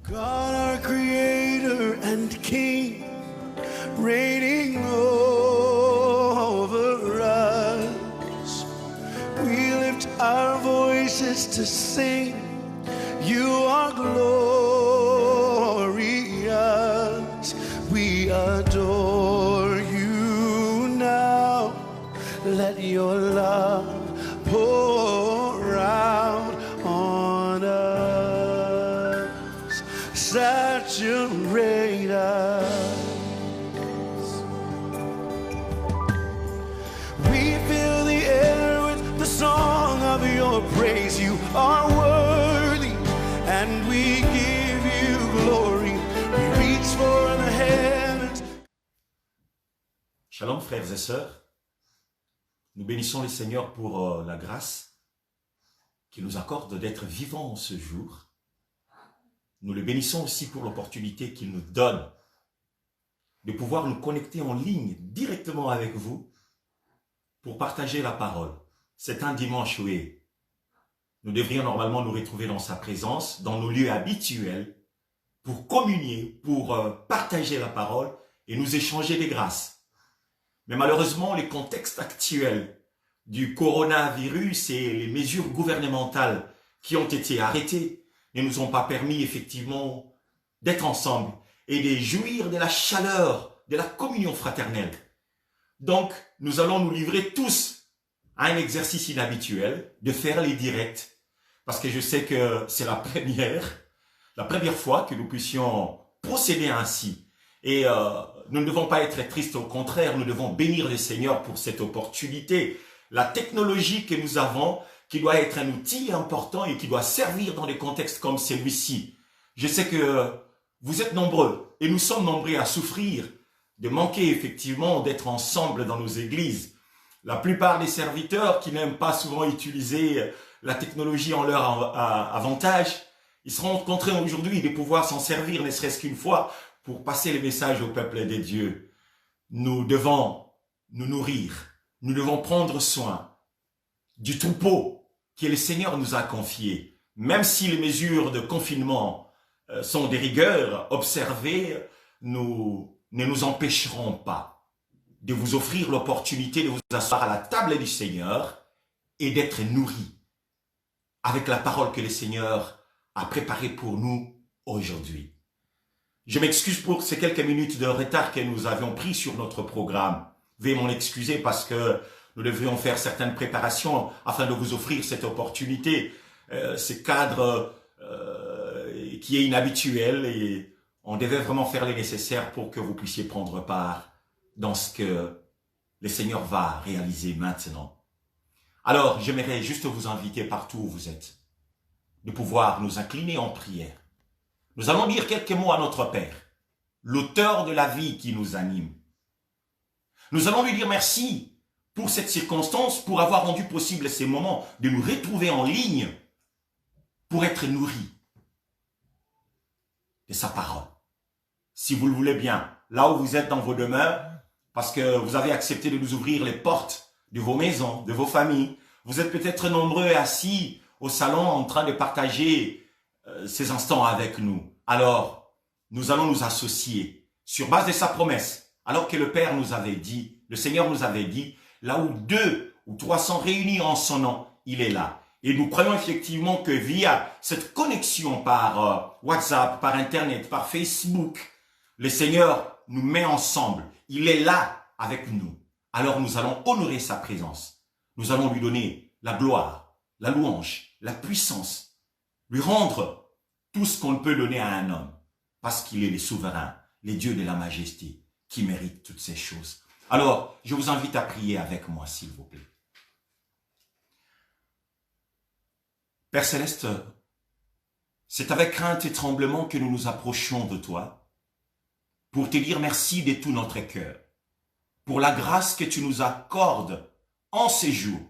God, our Creator and King, reigning over us. We lift our voices to sing. You are glorious. We adore you now. Let your love pour out on us. Saturate us. We fill the air with the song of your praise. You are worthy, and we give you glory. We reach for the heavens. Shalom frères et sœurs, nous bénissons le Seigneur pour la grâce qu'il nous accorde d'être vivants en ce jour. Nous le bénissons aussi pour l'opportunité qu'il nous donne de pouvoir nous connecter en ligne directement avec vous pour partager la parole. C'est un dimanche, oui. Nous devrions normalement nous retrouver dans sa présence, dans nos lieux habituels, pour communier, pour partager la parole et nous échanger des grâces. Mais malheureusement, les contextes actuels du coronavirus et les mesures gouvernementales qui ont été arrêtées ne nous ont pas permis effectivement d'être ensemble et de jouir de la chaleur de la communion fraternelle. Donc, nous allons nous livrer tous à un exercice inhabituel de faire les directs. Parce que je sais que c'est la première fois que nous puissions procéder ainsi. Et nous ne devons pas être tristes, au contraire, nous devons bénir le Seigneur pour cette opportunité. La technologie que nous avons, qui doit être un outil important et qui doit servir dans des contextes comme celui-ci. Je sais que vous êtes nombreux et nous sommes nombreux à souffrir de manquer effectivement d'être ensemble dans nos églises. La plupart des serviteurs qui n'aiment pas souvent utiliser la technologie en leur avantage, ils seront contraints aujourd'hui de pouvoir s'en servir, ne serait-ce qu'une fois, pour passer les messages au peuple de Dieu. Nous devons nous nourrir, nous devons prendre soin du troupeau que le Seigneur nous a confié. Même si les mesures de confinement sont des rigueurs observées, nous ne nous empêcherons pas de vous offrir l'opportunité de vous asseoir à la table du Seigneur et d'être nourris avec la parole que le Seigneur a préparée pour nous aujourd'hui. Je m'excuse pour ces quelques minutes de retard que nous avions pris sur notre programme. Veuillez m'en excuser parce que nous devrions faire certaines préparations afin de vous offrir cette opportunité, ce cadre qui est inhabituel, et on devait vraiment faire le nécessaire pour que vous puissiez prendre part dans ce que le Seigneur va réaliser maintenant. Alors, j'aimerais juste vous inviter partout où vous êtes, de pouvoir nous incliner en prière. Nous allons dire quelques mots à notre Père, l'auteur de la vie qui nous anime. Nous allons lui dire merci pour cette circonstance, pour avoir rendu possible ces moments de nous retrouver en ligne pour être nourris de sa parole. Si vous le voulez bien, là où vous êtes dans vos demeures, parce que vous avez accepté de nous ouvrir les portes de vos maisons, de vos familles, vous êtes peut-être nombreux assis au salon en train de partager ces instants avec nous. Alors, nous allons nous associer sur base de sa promesse, alors que le Père nous avait dit, le Seigneur nous avait dit, là où 2 ou 3 sont réunis en son nom, il est là. Et nous croyons effectivement que via cette connexion par WhatsApp, par Internet, par Facebook, le Seigneur nous met ensemble. Il est là avec nous. Alors nous allons honorer sa présence. Nous allons lui donner la gloire, la louange, la puissance, lui rendre tout ce qu'on peut donner à un homme, parce qu'il est le souverain, le Dieu de la majesté, qui mérite toutes ces choses. Alors, je vous invite à prier avec moi, s'il vous plaît. Père Céleste, c'est avec crainte et tremblement que nous nous approchons de toi pour te dire merci de tout notre cœur, pour la grâce que tu nous accordes en ces jours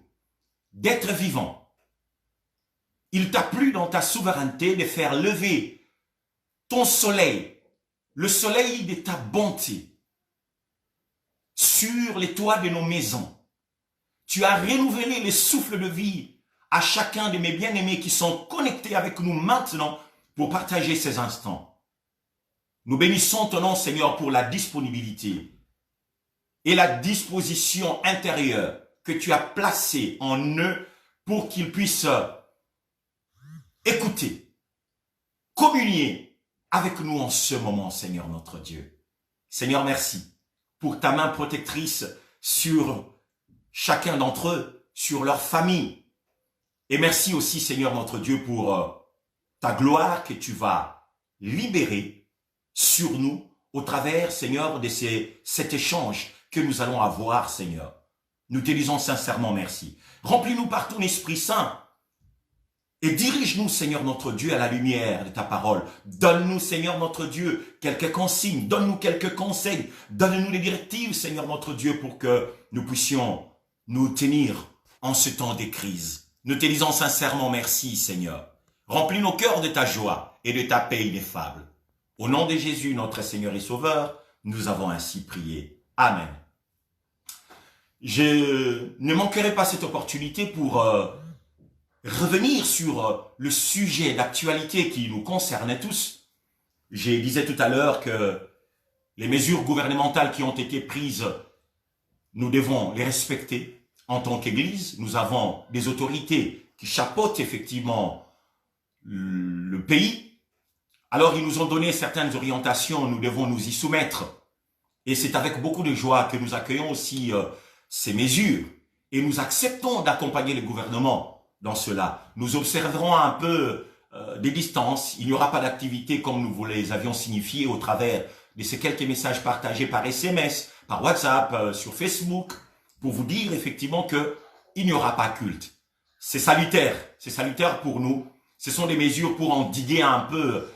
d'être vivants. Il t'a plu dans ta souveraineté de faire lever ton soleil, le soleil de ta bonté, sur les toits de nos maisons. Tu as renouvelé les souffles de vie à chacun de mes bien-aimés qui sont connectés avec nous maintenant pour partager ces instants. Nous bénissons ton nom, Seigneur, pour la disponibilité et la disposition intérieure que tu as placée en eux pour qu'ils puissent écouter, communier avec nous en ce moment, Seigneur notre Dieu. Seigneur, merci pour ta main protectrice sur chacun d'entre eux, sur leur famille. Et merci aussi, Seigneur notre Dieu, pour ta gloire que tu vas libérer sur nous au travers, Seigneur, de cet échange que nous allons avoir, Seigneur. Nous te disons sincèrement merci. Remplis-nous par ton Esprit Saint et dirige-nous, Seigneur notre Dieu, à la lumière de ta parole. Donne-nous, Seigneur notre Dieu, quelques consignes, donne-nous quelques conseils, donne-nous les directives, Seigneur notre Dieu, pour que nous puissions nous tenir en ce temps de crise. Nous te disons sincèrement merci, Seigneur. Remplis nos cœurs de ta joie et de ta paix ineffable. Au nom de Jésus, notre Seigneur et Sauveur, nous avons ainsi prié. Amen. Je ne manquerai pas cette opportunité pour revenir sur le sujet d'actualité qui nous concerne tous. Je disais tout à l'heure que les mesures gouvernementales qui ont été prises, nous devons les respecter en tant qu'Église. Nous avons des autorités qui chapeautent effectivement le pays. Alors ils nous ont donné certaines orientations, nous devons nous y soumettre. Et c'est avec beaucoup de joie que nous accueillons aussi ces mesures. Et nous acceptons d'accompagner le gouvernement dans cela. Nous observerons un peu des distances. Il n'y aura pas d'activité comme nous vous les avions signifié au travers de ces quelques messages partagés par SMS, par WhatsApp, sur Facebook, pour vous dire effectivement que il n'y aura pas culte. C'est salutaire pour nous. Ce sont des mesures pour endiguer un peu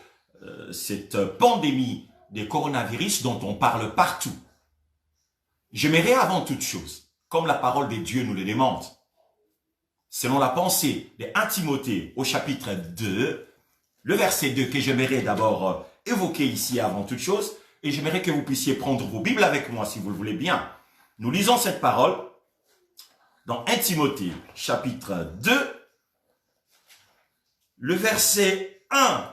cette pandémie des coronavirus dont on parle partout. J'aimerais avant toute chose, comme la parole de Dieu nous le demande, selon la pensée de 1 Timothée au chapitre 2, le verset 2 que j'aimerais d'abord évoquer ici avant toute chose, et j'aimerais que vous puissiez prendre vos Bibles avec moi si vous le voulez bien. Nous lisons cette parole dans 1 Timothée chapitre 2, le verset 1.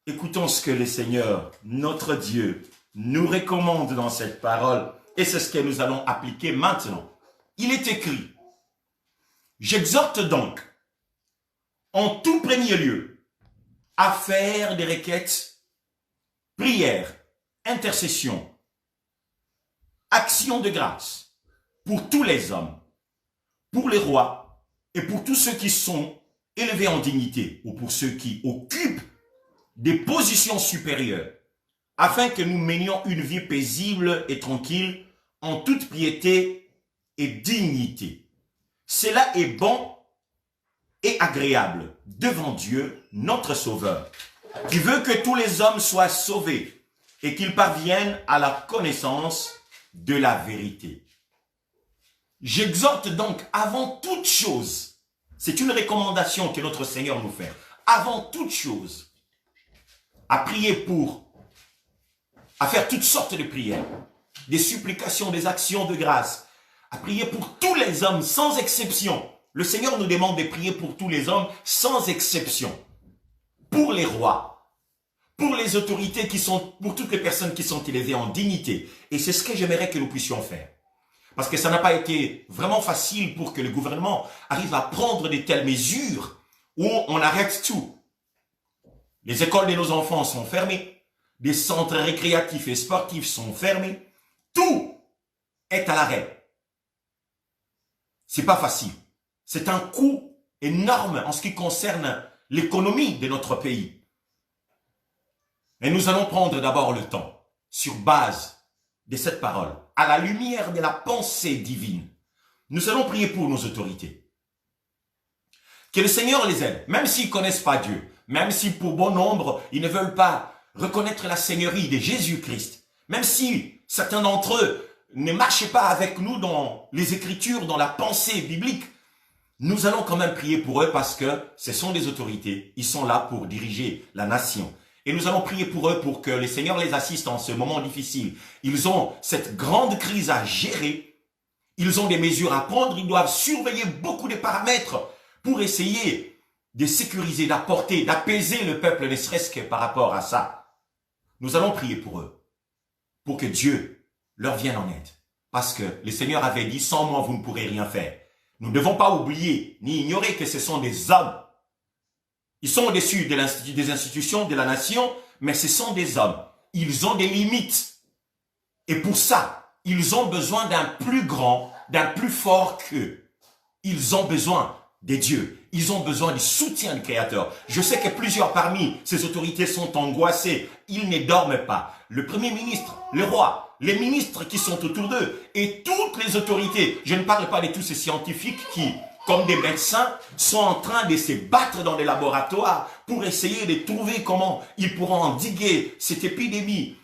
Écoutons ce que le Seigneur, notre Dieu, nous recommande dans cette parole, et c'est ce que nous allons appliquer maintenant. Il est écrit: j'exhorte donc, en tout premier lieu, à faire des requêtes, prières, intercessions, actions de grâce, pour tous les hommes, pour les rois, et pour tous ceux qui sont élevés en dignité, ou pour ceux qui occupent des positions supérieures, afin que nous menions une vie paisible et tranquille, en toute piété et dignité. Cela est bon et agréable devant Dieu, notre Sauveur, qui veut que tous les hommes soient sauvés et qu'ils parviennent à la connaissance de la vérité. J'exhorte donc avant toute chose, c'est une recommandation que notre Seigneur nous fait, avant toute chose, à prier à faire toutes sortes de prières, des supplications, des actions de grâce, à prier pour tous les hommes sans exception. Le Seigneur nous demande de prier pour tous les hommes sans exception, pour les rois, pour les autorités pour toutes les personnes qui sont élevées en dignité. Et c'est ce que j'aimerais que nous puissions faire. Parce que ça n'a pas été vraiment facile pour que le gouvernement arrive à prendre de telles mesures où on arrête tout. Les écoles de nos enfants sont fermées, des centres récréatifs et sportifs sont fermés, tout est à l'arrêt. C'est pas facile. C'est un coût énorme en ce qui concerne l'économie de notre pays. Et nous allons prendre d'abord le temps, sur base de cette parole, à la lumière de la pensée divine. Nous allons prier pour nos autorités. Que le Seigneur les aide, même s'ils ne connaissent pas Dieu, même si pour bon nombre, ils ne veulent pas reconnaître la Seigneurie de Jésus-Christ, même si certains d'entre eux ne marchaient pas avec nous dans les Écritures, dans la pensée biblique, nous allons quand même prier pour eux parce que ce sont des autorités. Ils sont là pour diriger la nation. Et nous allons prier pour eux pour que le Seigneur les assiste en ce moment difficile. Ils ont cette grande crise à gérer. Ils ont des mesures à prendre. Ils doivent surveiller beaucoup de paramètres pour essayer de sécuriser, d'apporter, d'apaiser le peuple, ne serait-ce que par rapport à ça. Nous allons prier pour eux, pour que Dieu leur vienne en aide. Parce que le Seigneur avait dit, sans moi, vous ne pourrez rien faire. Nous ne devons pas oublier, ni ignorer que ce sont des hommes. Ils sont au-dessus des institutions, de la nation, mais ce sont des hommes. Ils ont des limites. Et pour ça, ils ont besoin d'un plus grand, d'un plus fort qu'eux. Ils ont besoin des dieux. Ils ont besoin du soutien du Créateur. Je sais que plusieurs parmi ces autorités sont angoissés. Ils ne dorment pas. Le Premier ministre, le roi, les ministres qui sont autour d'eux et toutes les autorités. Je ne parle pas de tous ces scientifiques qui, comme des médecins, sont en train de se battre dans des laboratoires pour essayer de trouver comment ils pourront endiguer cette épidémie.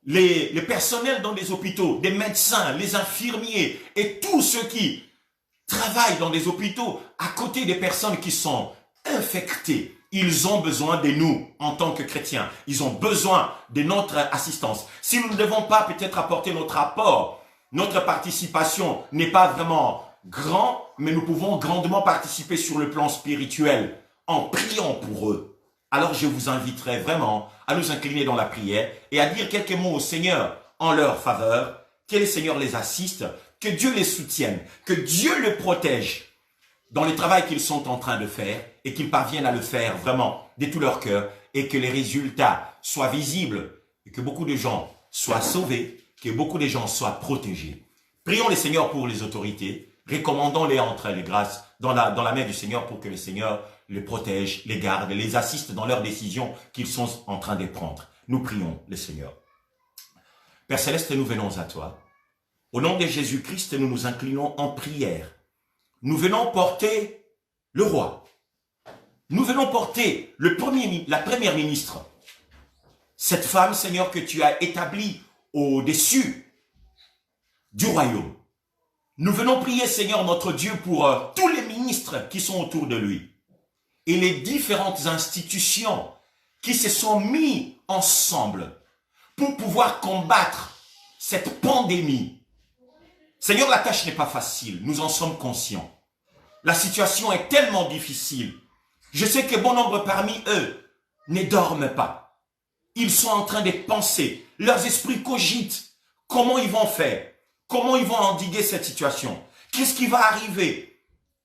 Les personnels dans les hôpitaux, des médecins, les infirmiers et tous ceux qui travaillent dans des hôpitaux à côté des personnes qui sont infectées. Ils ont besoin de nous en tant que chrétiens. Ils ont besoin de notre assistance. Si nous ne devons pas peut-être apporter notre apport, notre participation n'est pas vraiment grand, mais nous pouvons grandement participer sur le plan spirituel en priant pour eux. Alors je vous inviterai vraiment à nous incliner dans la prière et à dire quelques mots au Seigneur en leur faveur, que le Seigneur les assiste, que Dieu les soutienne, que Dieu les protège dans le travail qu'ils sont en train de faire et qu'ils parviennent à le faire vraiment de tout leur cœur et que les résultats soient visibles et que beaucoup de gens soient sauvés, que beaucoup de gens soient protégés. Prions le Seigneur pour les autorités, recommandons-les entre les grâces dans la main du Seigneur pour que le Seigneur les protège, les garde, les assiste dans leurs décisions qu'ils sont en train de prendre. Nous prions le Seigneur. Père Céleste, nous venons à toi. Au nom de Jésus-Christ, nous nous inclinons en prière. Nous venons porter le roi. Nous venons porter la première ministre. Cette femme, Seigneur, que tu as établie au-dessus du royaume. Nous venons prier, Seigneur, notre Dieu, pour tous les ministres qui sont autour de lui. Et les différentes institutions qui se sont mis ensemble pour pouvoir combattre cette pandémie. Seigneur, la tâche n'est pas facile, nous en sommes conscients. La situation est tellement difficile. Je sais que bon nombre parmi eux ne dorment pas. Ils sont en train de penser, leurs esprits cogitent. Comment ils vont faire? Comment ils vont endiguer cette situation? Qu'est-ce qui va arriver?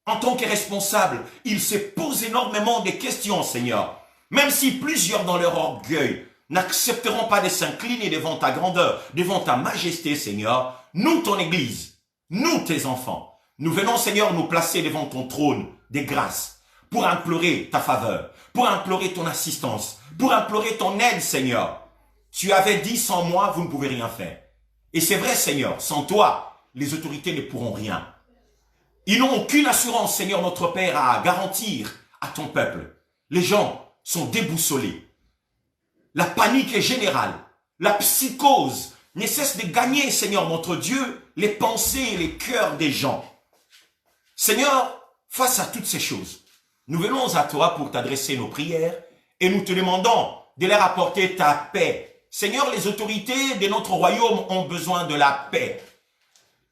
En tant que responsable, ils se posent énormément de questions, Seigneur. Même si plusieurs dans leur orgueil n'accepteront pas de s'incliner devant ta grandeur, devant ta majesté, Seigneur, nous, ton Église, nous, tes enfants, nous venons, Seigneur, nous placer devant ton trône des grâces pour implorer ta faveur, pour implorer ton assistance, pour implorer ton aide, Seigneur. Tu avais dit, sans moi, vous ne pouvez rien faire. Et c'est vrai, Seigneur, sans toi, les autorités ne pourront rien. Ils n'ont aucune assurance, Seigneur notre Père, à garantir à ton peuple. Les gens sont déboussolés. La panique est générale. La psychose ne cesse de gagner, Seigneur notre Dieu, les pensées et les cœurs des gens. Seigneur, face à toutes ces choses, nous venons à toi pour t'adresser nos prières et nous te demandons de leur apporter ta paix. Seigneur, les autorités de notre royaume ont besoin de la paix.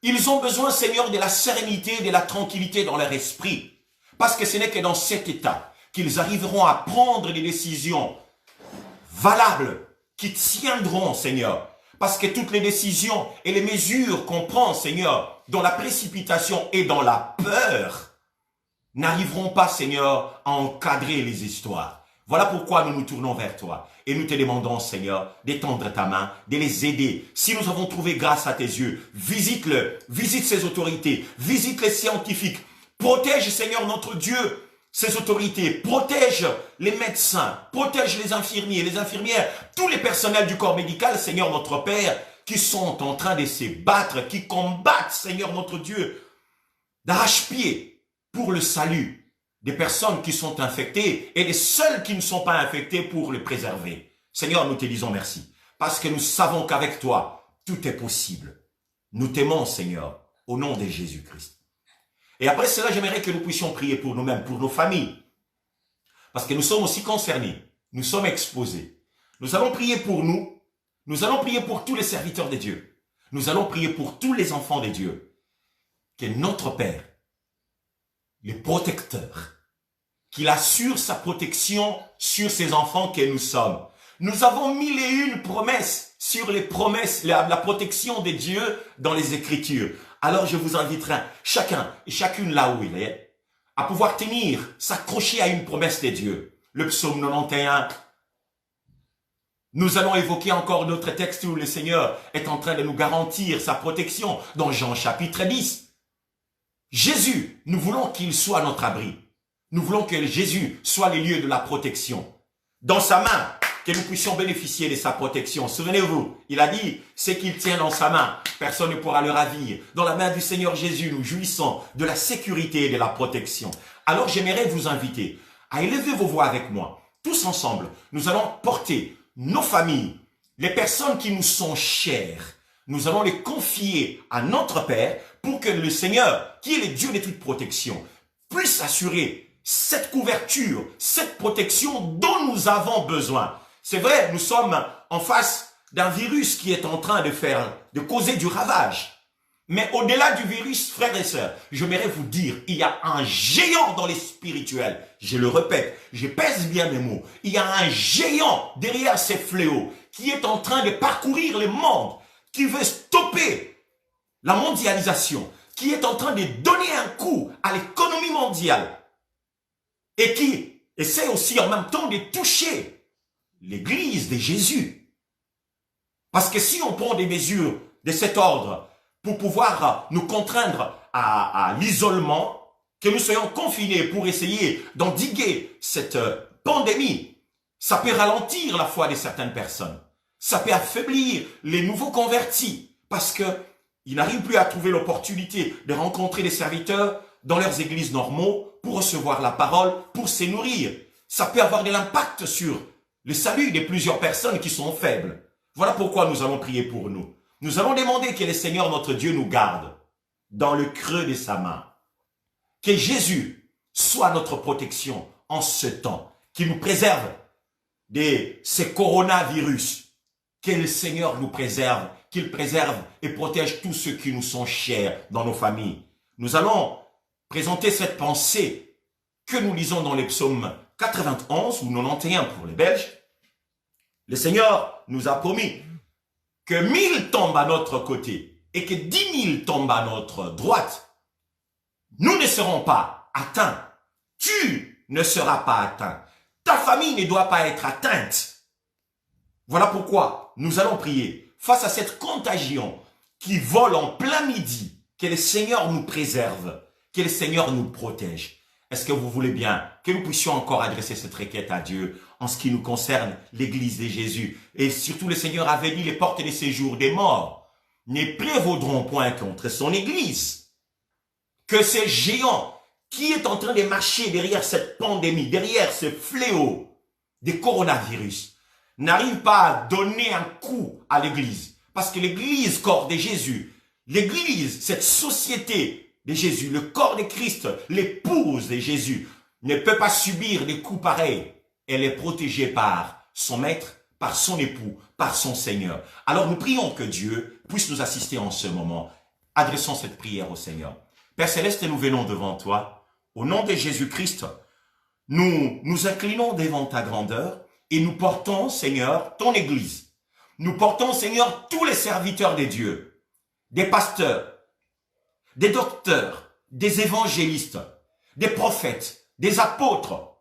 Ils ont besoin, Seigneur, de la sérénité, de la tranquillité dans leur esprit. Parce que ce n'est que dans cet état qu'ils arriveront à prendre des décisions valables, qui tiendront, Seigneur. Parce que toutes les décisions et les mesures qu'on prend, Seigneur, dans la précipitation et dans la peur, n'arriveront pas, Seigneur, à encadrer les histoires. Voilà pourquoi nous nous tournons vers toi. Et nous te demandons, Seigneur, d'étendre ta main, de les aider. Si nous avons trouvé grâce à tes yeux, visite-le, visite ces autorités, visite les scientifiques. Protège, Seigneur, notre Dieu, ces autorités. Protège les médecins, protège les infirmiers, les infirmières, tous les personnels du corps médical, Seigneur, notre Père, qui sont en train de se battre, qui combattent, Seigneur, notre Dieu, d'arrache-pied pour le salut des personnes qui sont infectées et des seuls qui ne sont pas infectés pour les préserver. Seigneur, nous te disons merci, parce que nous savons qu'avec toi, tout est possible. Nous t'aimons, Seigneur, au nom de Jésus-Christ. Et après cela, j'aimerais que nous puissions prier pour nous-mêmes, pour nos familles, parce que nous sommes aussi concernés, nous sommes exposés. Nous allons prier pour nous, nous allons prier pour tous les serviteurs de Dieu, nous allons prier pour tous les enfants de Dieu, que notre Père, le protecteur, qu'il assure sa protection sur ses enfants que nous sommes. Nous avons 1001 promesses sur les promesses, la protection de Dieu dans les Écritures. Alors je vous inviterai, chacun et chacune là où il est, à pouvoir tenir, s'accrocher à une promesse de Dieu. Le psaume 91. Nous allons évoquer encore notre texte où le Seigneur est en train de nous garantir sa protection dans Jean chapitre 10. Jésus, nous voulons qu'il soit notre abri. Nous voulons que Jésus soit les lieux de la protection. Dans sa main, que nous puissions bénéficier de sa protection. Souvenez-vous, il a dit, ce qu'il tient dans sa main, personne ne pourra le ravir. Dans la main du Seigneur Jésus, nous jouissons de la sécurité et de la protection. Alors j'aimerais vous inviter à élever vos voix avec moi. Tous ensemble, nous allons porter nos familles, les personnes qui nous sont chères. Nous allons les confier à notre Père pour que le Seigneur, qui est le Dieu de toute protection, puisse assurer cette couverture, cette protection dont nous avons besoin. C'est vrai, nous sommes en face d'un virus qui est en train de causer du ravage. Mais au-delà du virus, frères et sœurs, j'aimerais vous dire, il y a un géant dans les spirituels. Je le répète, je pèse bien mes mots. Il y a un géant derrière ces fléaux qui est en train de parcourir le monde, qui veut stopper la mondialisation, qui est en train de donner un coup à l'économie mondiale et qui essaie aussi en même temps de toucher l'Église de Jésus. Parce que si on prend des mesures de cet ordre pour pouvoir nous contraindre à l'isolement, que nous soyons confinés pour essayer d'endiguer cette pandémie, ça peut ralentir la foi de certaines personnes. Ça peut affaiblir les nouveaux convertis parce que ils n'arrivent plus à trouver l'opportunité de rencontrer des serviteurs dans leurs églises normaux pour recevoir la parole, pour se nourrir. Ça peut avoir de l'impact sur le salut de plusieurs personnes qui sont faibles. Voilà pourquoi nous allons prier pour nous. Nous allons demander que le Seigneur notre Dieu nous garde dans le creux de sa main. Que Jésus soit notre protection en ce temps. Qu'il nous préserve de ces coronavirus. Que le Seigneur nous préserve. Qu'il préserve et protège tous ceux qui nous sont chers dans nos familles. Nous allons présenter cette pensée que nous lisons dans les psaumes 91 ou 91 pour les Belges. Le Seigneur nous a promis que 1000 tombent à notre côté et que 10 000 tombent à notre droite. Nous ne serons pas atteints. Tu ne seras pas atteint. Ta famille ne doit pas être atteinte. Voilà pourquoi nous allons prier face à cette contagion qui vole en plein midi. Que le Seigneur nous préserve, que le Seigneur nous protège. Est-ce que vous voulez bien que nous puissions encore adresser cette requête à Dieu en ce qui nous concerne, l'Église de Jésus? Et surtout, le Seigneur avait dit, les portes des séjours des morts ne prévaudront point contre son Église. Que ces géants qui est en train de marcher derrière cette pandémie, derrière ce fléau des coronavirus, n'arrivent pas à donner un coup à l'Église. Parce que l'Église, corps de Jésus, l'Église, cette société de Jésus, le corps de Christ, l'épouse de Jésus, ne peut pas subir des coups pareils. Elle est protégée par son maître, par son époux, par son Seigneur. Alors nous prions que Dieu puisse nous assister en ce moment. Adressons cette prière au Seigneur. Père Céleste, nous venons devant toi. Au nom de Jésus-Christ, nous nous inclinons devant ta grandeur et nous portons, Seigneur, ton Église. Nous portons, Seigneur, tous les serviteurs de Dieu, des pasteurs, des docteurs, des évangélistes, des prophètes, des apôtres,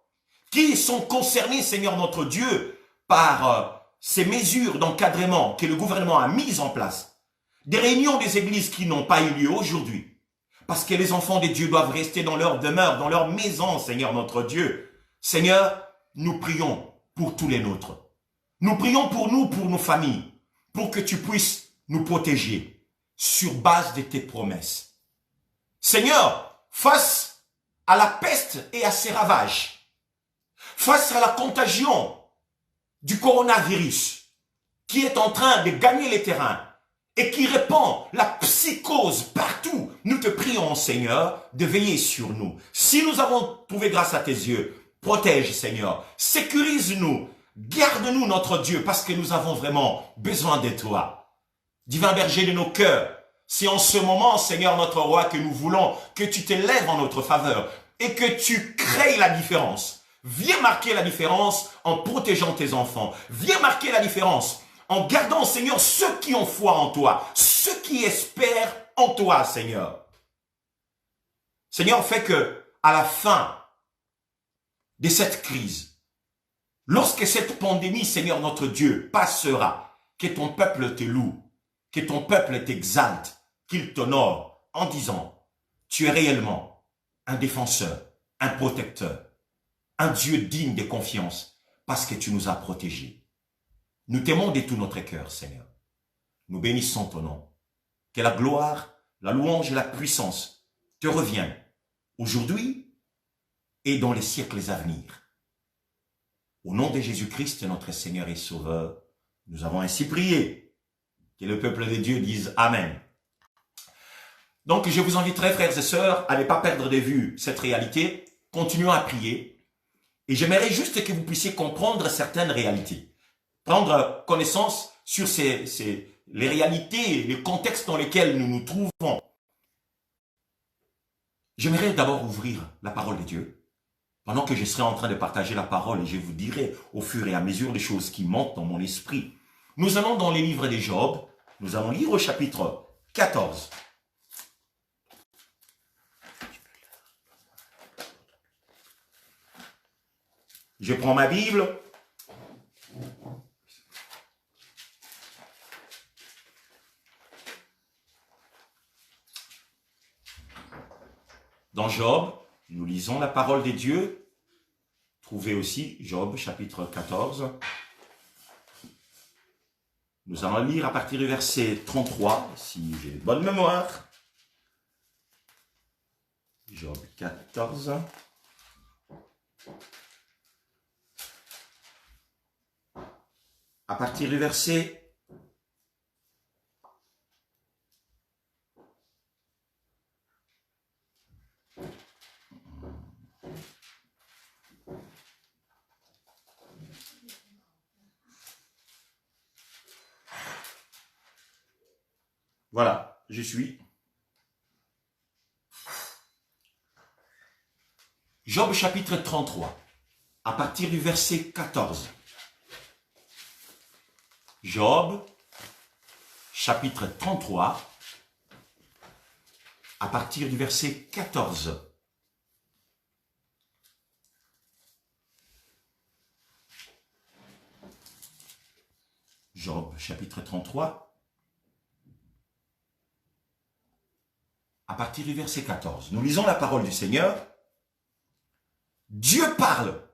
qui sont concernés, Seigneur notre Dieu, par ces mesures d'encadrement que le gouvernement a mises en place. Des réunions des églises qui n'ont pas eu lieu aujourd'hui, parce que les enfants de Dieu doivent rester dans leur demeure, dans leur maison, Seigneur notre Dieu. Seigneur, nous prions pour tous les nôtres. Nous prions pour nous, pour nos familles, pour que tu puisses nous protéger sur base de tes promesses. Seigneur, face à la peste et à ses ravages, face à la contagion du coronavirus qui est en train de gagner les terrains et qui répand la psychose partout, nous te prions, Seigneur, de veiller sur nous. Si nous avons trouvé grâce à tes yeux, protège, Seigneur, sécurise-nous, garde-nous, notre Dieu, parce que nous avons vraiment besoin de toi. Divin berger de nos cœurs, c'est en ce moment, Seigneur notre roi, que nous voulons que tu t'élèves en notre faveur et que tu crées la différence. Viens marquer la différence en protégeant tes enfants. Viens marquer la différence en gardant, Seigneur, ceux qui ont foi en toi, ceux qui espèrent en toi, Seigneur. Seigneur, fais que à la fin de cette crise, lorsque cette pandémie, Seigneur notre Dieu, passera, que ton peuple te loue, que ton peuple t'exalte, qu'il t'honore en disant, tu es réellement un défenseur, un protecteur, un Dieu digne de confiance parce que tu nous as protégés. Nous t'aimons de tout notre cœur, Seigneur. Nous bénissons ton nom. Que la gloire, la louange et la puissance te reviennent aujourd'hui et dans les siècles à venir. Au nom de Jésus-Christ, notre Seigneur et Sauveur, nous avons ainsi prié. Que le peuple de Dieu dise Amen. Donc, je vous inviterai, frères et sœurs, à ne pas perdre de vue cette réalité. Continuons à prier. Et j'aimerais juste que vous puissiez comprendre certaines réalités. Prendre connaissance sur les réalités, les contextes dans lesquels nous nous trouvons. J'aimerais d'abord ouvrir la parole de Dieu. Pendant que je serai en train de partager la parole et je vous dirai au fur et à mesure les choses qui montent dans mon esprit. Nous allons dans les livres de Job. Nous allons lire au chapitre 14. Je prends ma Bible. Dans Job, nous lisons la parole de Dieu. Trouvez aussi Job, chapitre 14. Nous allons lire à partir du verset 33, si j'ai bonne mémoire. Job 14. À partir du verset 1. Voilà, je suis. Job chapitre 33, à partir du verset 14. Job, chapitre 33, à partir du verset 14. Job, chapitre 33, à partir du verset 14. Nous lisons la parole du Seigneur. Dieu parle.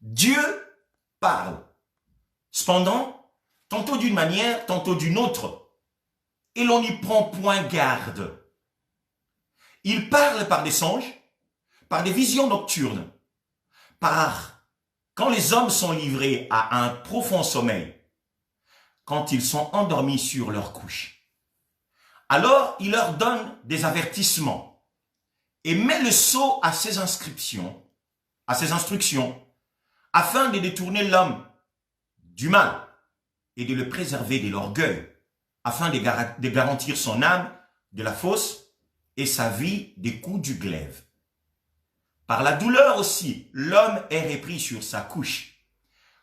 Dieu parle. Cependant, tantôt d'une manière, tantôt d'une autre. Et l'on n'y prend point garde. Il parle par des songes, par des visions nocturnes, quand les hommes sont livrés à un profond sommeil, quand ils sont endormis sur leur couche. Alors il leur donne des avertissements et met le sceau à ses instructions, afin de détourner l'homme du mal et de le préserver de l'orgueil, afin de garantir son âme de la fosse et sa vie des coups du glaive. Par la douleur aussi, l'homme est repris sur sa couche.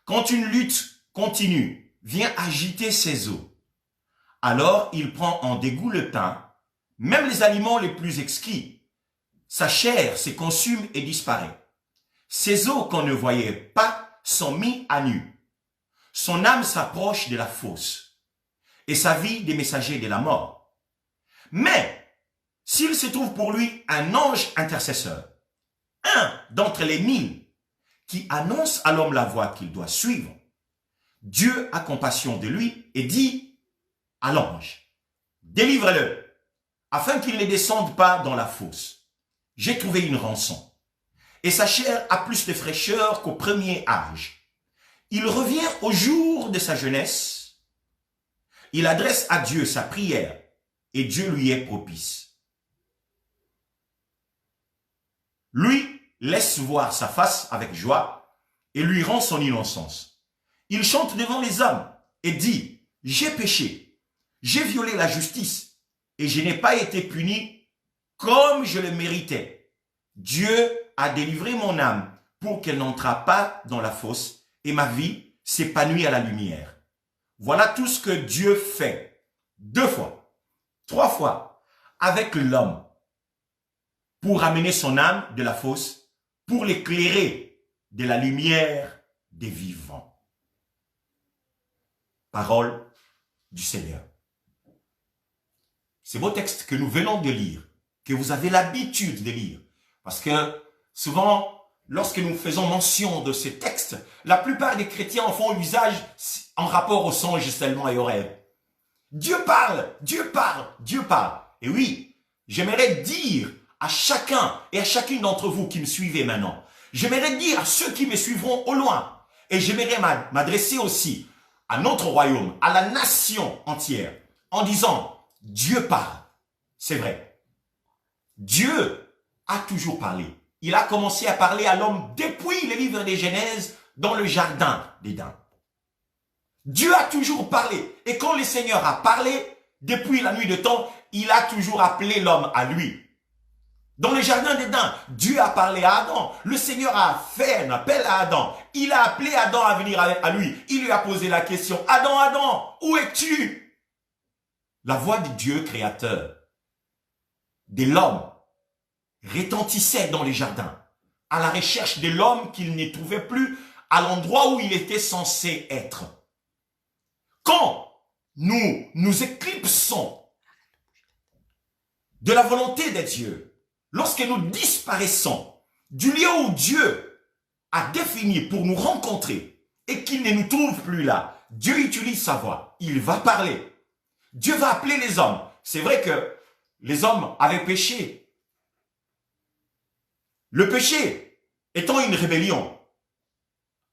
Quand une lutte continue vient agiter ses os, alors il prend en dégoût le pain, même les aliments les plus exquis. Sa chair se consume et disparaît. Ses os qu'on ne voyait pas sont mis à nu. Son âme s'approche de la fosse et sa vie des messagers de la mort. Mais s'il se trouve pour lui un ange intercesseur, un d'entre les 1000 qui annonce à l'homme la voie qu'il doit suivre, Dieu a compassion de lui et dit à l'ange, délivre-le, afin qu'il ne descende pas dans la fosse. J'ai trouvé une rançon, et sa chair a plus de fraîcheur qu'au premier âge. Il revient au jour de sa jeunesse, il adresse à Dieu sa prière, et Dieu lui est propice. Lui laisse voir sa face avec joie, et lui rend son innocence. Il chante devant les hommes, et dit, j'ai péché, j'ai violé la justice, et je n'ai pas été puni comme je le méritais. Dieu a délivré mon âme pour qu'elle n'entrât pas dans la fosse et ma vie s'épanouit à la lumière. Voilà tout ce que Dieu fait 2 fois, 3 fois avec l'homme pour amener son âme de la fosse, pour l'éclairer de la lumière des vivants. Parole du Seigneur. Ces beaux textes que nous venons de lire, que vous avez l'habitude de lire, parce que souvent, lorsque nous faisons mention de ces textes, la plupart des chrétiens en font usage en rapport aux songes seulement et aux rêves. Dieu parle, Dieu parle, Dieu parle. Et oui, j'aimerais dire à chacun et à chacune d'entre vous qui me suivez maintenant, j'aimerais dire à ceux qui me suivront au loin, et j'aimerais m'adresser aussi à notre royaume, à la nation entière, en disant, Dieu parle. C'est vrai. Dieu a toujours parlé. Il a commencé à parler à l'homme depuis le livre des Genèse dans le jardin d'Éden. Dieu a toujours parlé. Et quand le Seigneur a parlé, depuis la nuit de temps, il a toujours appelé l'homme à lui. Dans le jardin d'Éden, Dieu a parlé à Adam. Le Seigneur a fait un appel à Adam. Il a appelé Adam à venir à lui. Il lui a posé la question, Adam, Adam, où es-tu? La voix de Dieu créateur, de l'homme, retentissait dans les jardins, à la recherche de l'homme qu'il ne trouvait plus à l'endroit où il était censé être. Quand nous nous éclipsons de la volonté de Dieu, lorsque nous disparaissons du lieu où Dieu a défini pour nous rencontrer et qu'il ne nous trouve plus là, Dieu utilise sa voix, il va parler. Dieu va appeler les hommes. C'est vrai que les hommes avaient péché. Le péché, étant une rébellion,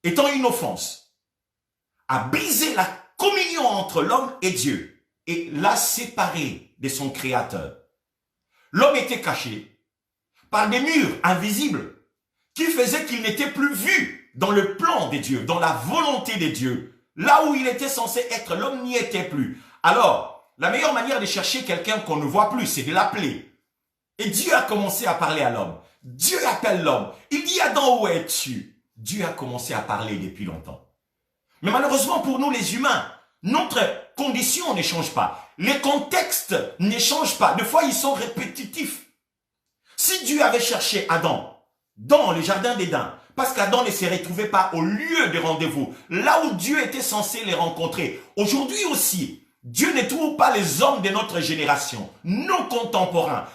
étant une offense, a brisé la communion entre l'homme et Dieu et l'a séparé de son Créateur. L'homme était caché par des murs invisibles qui faisaient qu'il n'était plus vu dans le plan de Dieu, dans la volonté de Dieu. Là où il était censé être, l'homme n'y était plus. Alors, la meilleure manière de chercher quelqu'un qu'on ne voit plus, c'est de l'appeler. Et Dieu a commencé à parler à l'homme. Dieu appelle l'homme. Il dit, Adam, où es-tu? Dieu a commencé à parler depuis longtemps. Mais malheureusement pour nous les humains, notre condition ne change pas. Les contextes ne changent pas. Des fois, ils sont répétitifs. Si Dieu avait cherché Adam dans le jardin d'Éden, parce qu'Adam ne se retrouvait pas au lieu de rendez-vous, là où Dieu était censé les rencontrer, aujourd'hui aussi, Dieu ne trouve pas les hommes de notre génération, nos contemporains,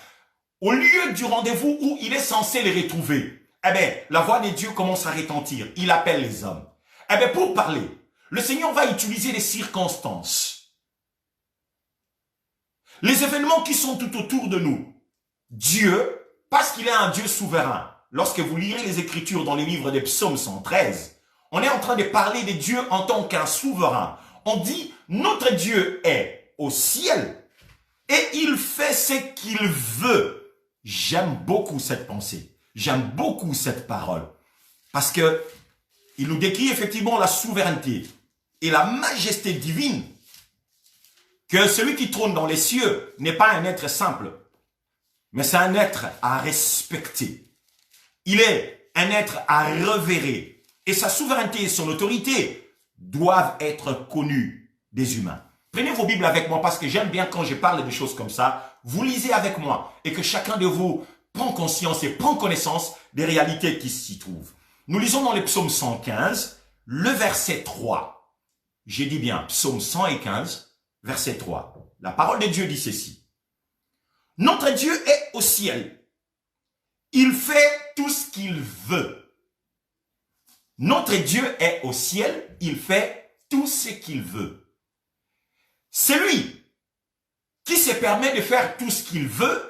au lieu du rendez-vous où il est censé les retrouver. Eh bien, la voix de Dieu commence à retentir. Il appelle les hommes. Eh bien, pour parler, le Seigneur va utiliser les circonstances. Les événements qui sont tout autour de nous. Dieu, parce qu'il est un Dieu souverain, lorsque vous lirez les Écritures dans les livres des Psaumes 113, on est en train de parler de Dieu en tant qu'un souverain. On dit, notre Dieu est au ciel et il fait ce qu'il veut. J'aime beaucoup cette pensée. J'aime beaucoup cette parole. Parce que il nous décrit effectivement la souveraineté et la majesté divine. Que celui qui trône dans les cieux n'est pas un être simple, mais c'est un être à respecter. Il est un être à revérer. Et sa souveraineté et son autorité doivent être connues des humains. Prenez vos Bibles avec moi parce que j'aime bien quand je parle de choses comme ça. Vous lisez avec moi et que chacun de vous prend conscience et prend connaissance des réalités qui s'y trouvent. Nous lisons dans le psaume 115, le verset 3. J'ai dit bien, psaume 115, verset 3. La parole de Dieu dit ceci. Notre Dieu est au ciel. Il fait tout ce qu'il veut. Notre Dieu est au ciel. Il fait tout ce qu'il veut. Celui qui se permet de faire tout ce qu'il veut,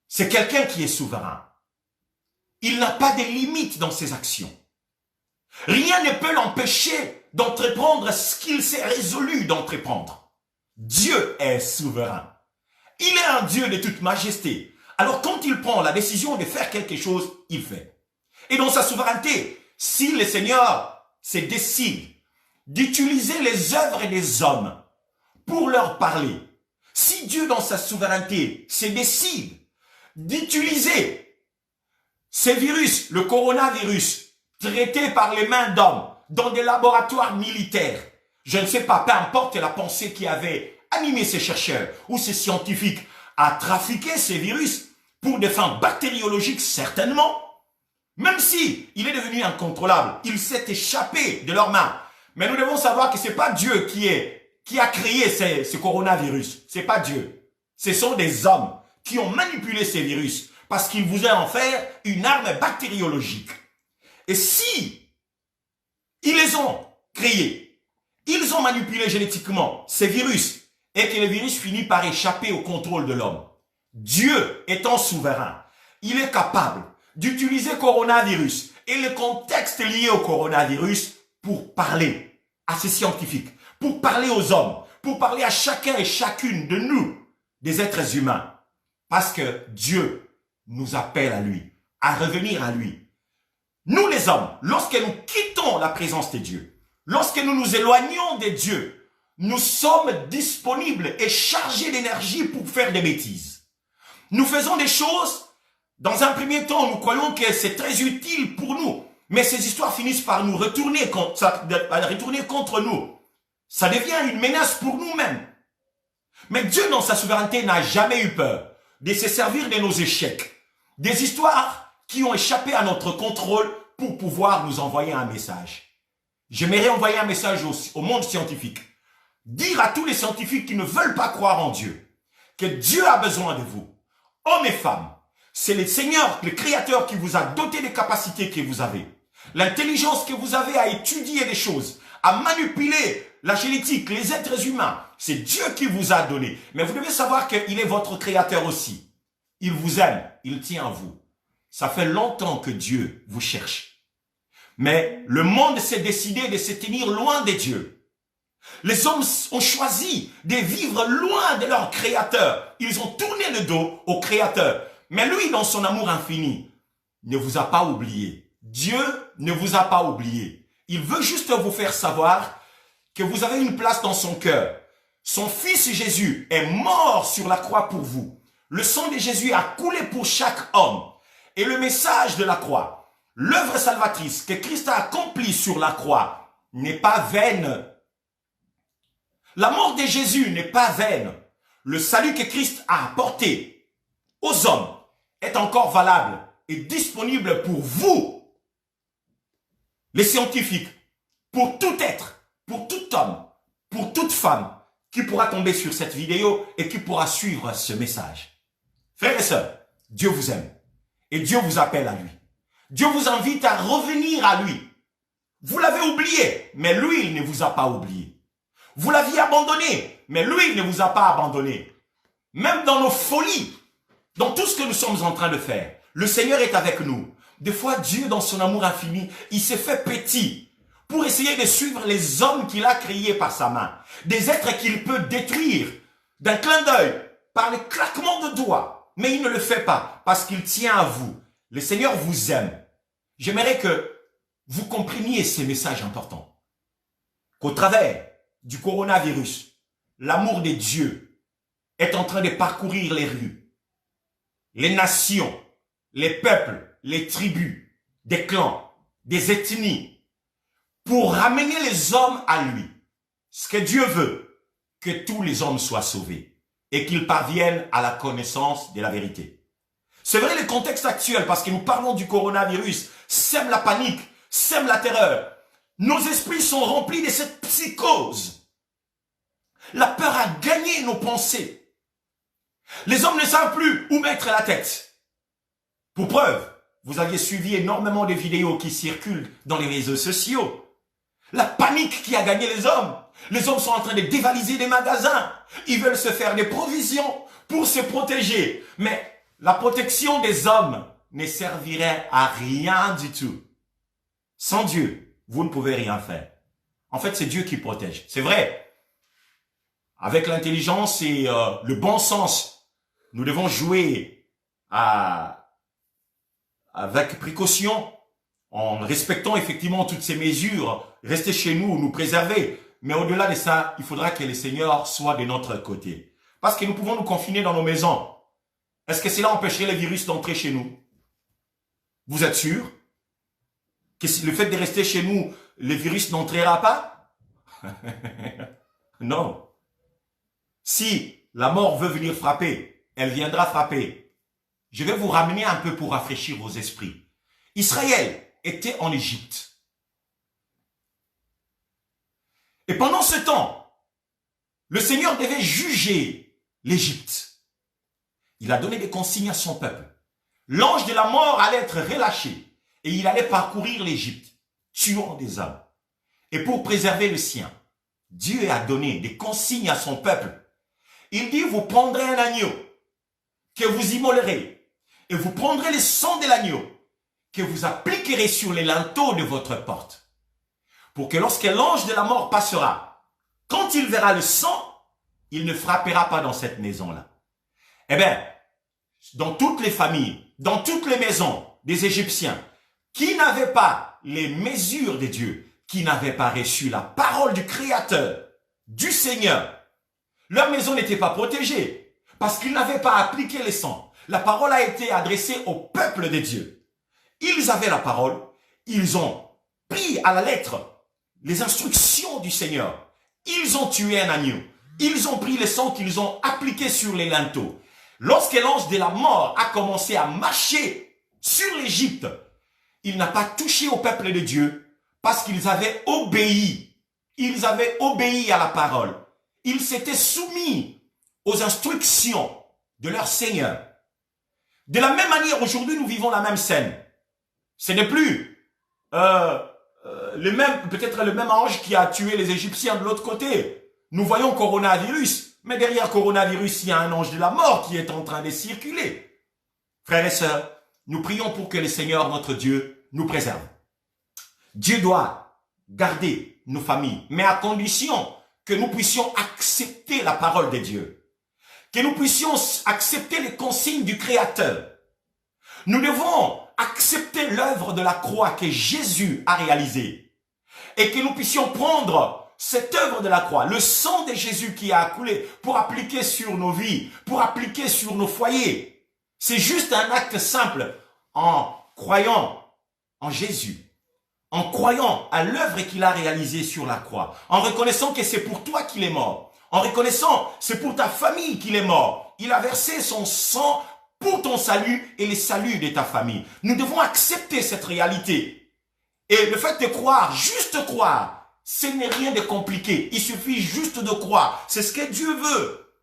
c'est quelqu'un qui est souverain. Il n'a pas de limites dans ses actions. Rien ne peut l'empêcher d'entreprendre ce qu'il s'est résolu d'entreprendre. Dieu est souverain. Il est un Dieu de toute majesté. Alors quand il prend la décision de faire quelque chose, il fait. Et dans sa souveraineté, si le Seigneur se décide d'utiliser les œuvres des hommes pour leur parler, si Dieu dans sa souveraineté se décide d'utiliser Ces virus, le coronavirus, traité par les mains d'hommes, dans des laboratoires militaires, je ne sais pas, peu importe la pensée qui avait animé ces chercheurs ou ces scientifiques à trafiquer ces virus pour des fins bactériologiques certainement, même si il est devenu incontrôlable, il s'est échappé de leurs mains. Mais nous devons savoir que c'est pas Dieu qui a créé ce coronavirus. C'est pas Dieu. Ce sont des hommes qui ont manipulé ces virus parce qu'ils voulaient en faire une arme bactériologique. Et si ils les ont créés, ils ont manipulé génétiquement ces virus et que le virus finit par échapper au contrôle de l'homme, Dieu étant souverain, il est capable d'utiliser coronavirus et le contexte lié au coronavirus pour parler à ces scientifiques, pour parler aux hommes, pour parler à chacun et chacune de nous, des êtres humains. Parce que Dieu nous appelle à lui, à revenir à lui. Nous les hommes, lorsque nous quittons la présence de Dieu, lorsque nous nous éloignons de Dieu, nous sommes disponibles et chargés d'énergie pour faire des bêtises. Nous faisons des choses. Dans un premier temps, nous croyons que c'est très utile pour nous. Mais ces histoires finissent par nous retourner contre nous. Ça devient une menace pour nous-mêmes. Mais Dieu, dans sa souveraineté, n'a jamais eu peur de se servir de nos échecs. Des histoires qui ont échappé à notre contrôle pour pouvoir nous envoyer un message. J'aimerais envoyer un message au monde scientifique. Dire à tous les scientifiques qui ne veulent pas croire en Dieu que Dieu a besoin de vous, hommes et femmes. C'est le Seigneur, le Créateur qui vous a doté des capacités que vous avez. L'intelligence que vous avez à étudier des choses, à manipuler la génétique, les êtres humains. C'est Dieu qui vous a donné. Mais vous devez savoir qu'il est votre Créateur aussi. Il vous aime, il tient à vous. Ça fait longtemps que Dieu vous cherche. Mais le monde s'est décidé de se tenir loin de Dieu. Les hommes ont choisi de vivre loin de leur Créateur. Ils ont tourné le dos au Créateur. Mais lui, dans son amour infini, ne vous a pas oublié. Dieu ne vous a pas oublié. Il veut juste vous faire savoir que vous avez une place dans son cœur. Son fils Jésus est mort sur la croix pour vous. Le sang de Jésus a coulé pour chaque homme. Et le message de la croix, l'œuvre salvatrice que Christ a accomplie sur la croix n'est pas vaine. La mort de Jésus n'est pas vaine. Le salut que Christ a apporté aux hommes est encore valable et disponible pour vous, les scientifiques, pour tout être, pour tout homme, pour toute femme qui pourra tomber sur cette vidéo et qui pourra suivre ce message. Frères et sœurs, Dieu vous aime et Dieu vous appelle à lui. Dieu vous invite à revenir à lui. Vous l'avez oublié, mais lui, il ne vous a pas oublié. Vous l'aviez abandonné, mais lui, il ne vous a pas abandonné. Même dans nos folies, dans tout ce que nous sommes en train de faire, le Seigneur est avec nous. Des fois, Dieu, dans son amour infini, il s'est fait petit pour essayer de suivre les hommes qu'il a créés par sa main. Des êtres qu'il peut détruire d'un clin d'œil, par le claquement de doigts. Mais il ne le fait pas parce qu'il tient à vous. Le Seigneur vous aime. J'aimerais que vous compreniez ces messages importants. Qu'au travers du coronavirus, l'amour de Dieu est en train de parcourir les rues, les nations, les peuples, les tribus, des clans, des ethnies, pour ramener les hommes à lui. Ce que Dieu veut, que tous les hommes soient sauvés et qu'ils parviennent à la connaissance de la vérité. C'est vrai, le contexte actuel, parce que nous parlons du coronavirus, sème la panique, sème la terreur. Nos esprits sont remplis de cette psychose. La peur a gagné nos pensées. Les hommes ne savent plus où mettre la tête. Pour preuve, vous aviez suivi énormément de vidéos qui circulent dans les réseaux sociaux. La panique qui a gagné les hommes. Les hommes sont en train de dévaliser des magasins. Ils veulent se faire des provisions pour se protéger. Mais la protection des hommes ne servirait à rien du tout. Sans Dieu, vous ne pouvez rien faire. En fait, c'est Dieu qui protège. C'est vrai. Avec l'intelligence et le bon sens, nous devons jouer avec précaution, en respectant effectivement toutes ces mesures, rester chez nous, nous préserver. Mais au-delà de ça, il faudra que le Seigneur soit de notre côté. Parce que nous pouvons nous confiner dans nos maisons. Est-ce que cela empêcherait les virus d'entrer chez nous? Vous êtes sûr que le fait de rester chez nous, le virus n'entrera pas? Non. Si la mort veut venir frapper, elle viendra frapper. Je vais vous ramener un peu pour rafraîchir vos esprits. Israël était en Égypte. Et pendant ce temps, le Seigneur devait juger l'Égypte. Il a donné des consignes à son peuple. L'ange de la mort allait être relâché et il allait parcourir l'Égypte, tuant des hommes. Et pour préserver le sien, Dieu a donné des consignes à son peuple. Il dit, vous prendrez un agneau que vous immolerez et vous prendrez le sang de l'agneau que vous appliquerez sur les linteaux de votre porte. Pour que lorsque l'ange de la mort passera, quand il verra le sang, il ne frappera pas dans cette maison-là. Eh bien, dans toutes les familles, dans toutes les maisons des Égyptiens, qui n'avaient pas les mesures de Dieu, qui n'avaient pas reçu la parole du Créateur, du Seigneur, leur maison n'était pas protégée parce qu'ils n'avaient pas appliqué le sang. La parole a été adressée au peuple de Dieu. Ils avaient la parole, ils ont pris à la lettre les instructions du Seigneur. Ils ont tué un agneau. Ils ont pris le sang qu'ils ont appliqué sur les linteaux. Lorsque l'ange de la mort a commencé à marcher sur l'Égypte, il n'a pas touché au peuple de Dieu parce qu'ils avaient obéi. Ils avaient obéi à la parole. Ils s'étaient soumis aux instructions de leur Seigneur. De la même manière, aujourd'hui, nous vivons la même scène. Ce n'est plus peut-être le même ange qui a tué les Égyptiens de l'autre côté. Nous voyons coronavirus, mais derrière coronavirus, il y a un ange de la mort qui est en train de circuler. Frères et sœurs, nous prions pour que le Seigneur, notre Dieu, nous préserve. Dieu doit garder nos familles, mais à condition que nous puissions accepter la parole de Dieu, que nous puissions accepter les consignes du Créateur. Nous devons accepter l'œuvre de la croix que Jésus a réalisée et que nous puissions prendre cette œuvre de la croix, le sang de Jésus qui a coulé pour appliquer sur nos vies, pour appliquer sur nos foyers. C'est juste un acte simple en croyant en Jésus, en croyant à l'œuvre qu'il a réalisée sur la croix, en reconnaissant que c'est pour toi qu'il est mort, en reconnaissant c'est pour ta famille qu'il est mort. Il a versé son sang pour ton salut et le salut de ta famille. Nous devons accepter cette réalité. Et le fait de croire, juste croire, ce n'est rien de compliqué. Il suffit juste de croire. C'est ce que Dieu veut.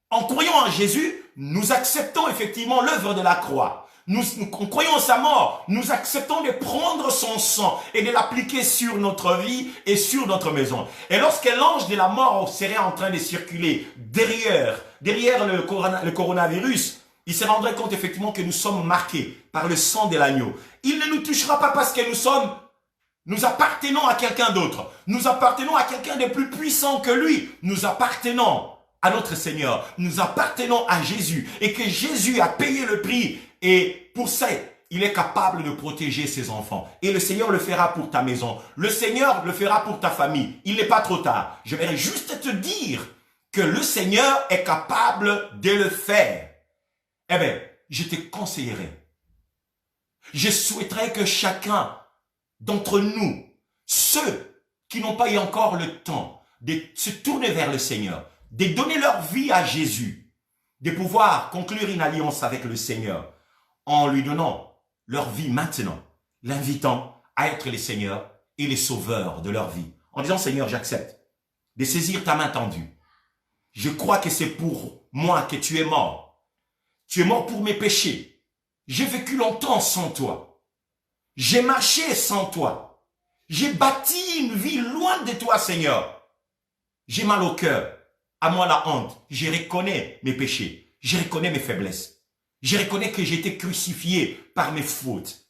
En croyant en Jésus, nous acceptons effectivement l'œuvre de la croix. Nous croyons en sa mort. Nous acceptons de prendre son sang et de l'appliquer sur notre vie et sur notre maison. Et lorsque l'ange de la mort serait en train de circuler derrière le coronavirus, il se rendrait compte effectivement que nous sommes marqués par le sang de l'agneau. Il ne nous touchera pas parce que nous appartenons à quelqu'un d'autre. Nous appartenons à quelqu'un de plus puissant que lui. Nous appartenons à notre Seigneur. Nous appartenons à Jésus. Et que Jésus a payé le prix. Et pour ça, il est capable de protéger ses enfants. Et le Seigneur le fera pour ta maison. Le Seigneur le fera pour ta famille. Il n'est pas trop tard. Je vais juste te dire que le Seigneur est capable de le faire. Eh bien, je te conseillerais. Je souhaiterais que chacun d'entre nous, ceux qui n'ont pas eu encore le temps de se tourner vers le Seigneur, de donner leur vie à Jésus, de pouvoir conclure une alliance avec le Seigneur en lui donnant leur vie maintenant, l'invitant à être les seigneurs et les sauveurs de leur vie. En disant, Seigneur, j'accepte de saisir ta main tendue. Je crois que c'est pour moi que tu es mort. Tu es mort pour mes péchés. J'ai vécu longtemps sans toi. J'ai marché sans toi. J'ai bâti une vie loin de toi, Seigneur. J'ai mal au cœur. À moi la honte. Je reconnais mes péchés. Je reconnais mes faiblesses. Je reconnais que j'ai été crucifié par mes fautes.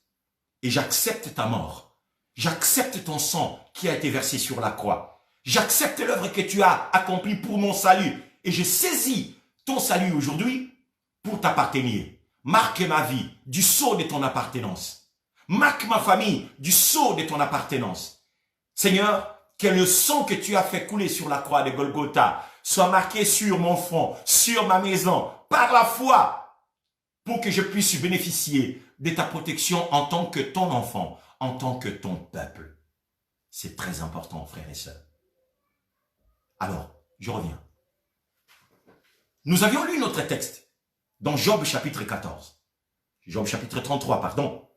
Et j'accepte ta mort. J'accepte ton sang qui a été versé sur la croix. J'accepte l'œuvre que tu as accomplie pour mon salut. Et je saisis ton salut aujourd'hui pour t'appartenir. Marque ma vie du sceau de ton appartenance. Marque ma famille du sceau de ton appartenance. Seigneur, que le sang que tu as fait couler sur la croix de Golgotha soit marqué sur mon front, sur ma maison, par la foi. pour que je puisse bénéficier de ta protection en tant que ton enfant, en tant que ton peuple. C'est très important, frères et sœurs. Alors, je reviens. Nous avions lu notre texte dans Job chapitre 14. Job chapitre 33, pardon.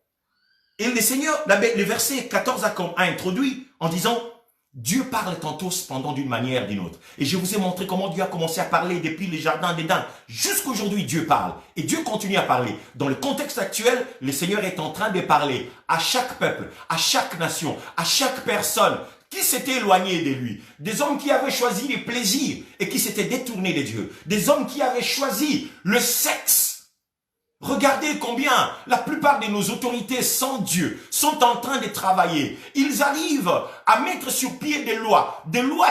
Et le Seigneur, le verset 14 a introduit en disant « Dieu parle tantôt cependant d'une manière d'une autre. » Et je vous ai montré comment Dieu a commencé à parler depuis les jardins d'Éden. Jusqu'aujourd'hui, Dieu parle. Et Dieu continue à parler. Dans le contexte actuel, le Seigneur est en train de parler à chaque peuple, à chaque nation, à chaque personne qui s'était éloigné de lui. Des hommes qui avaient choisi les plaisirs et qui s'étaient détournés de Dieu. Des hommes qui avaient choisi le sexe. Regardez combien la plupart de nos autorités sans Dieu sont en train de travailler. Ils arrivent à mettre sur pied des lois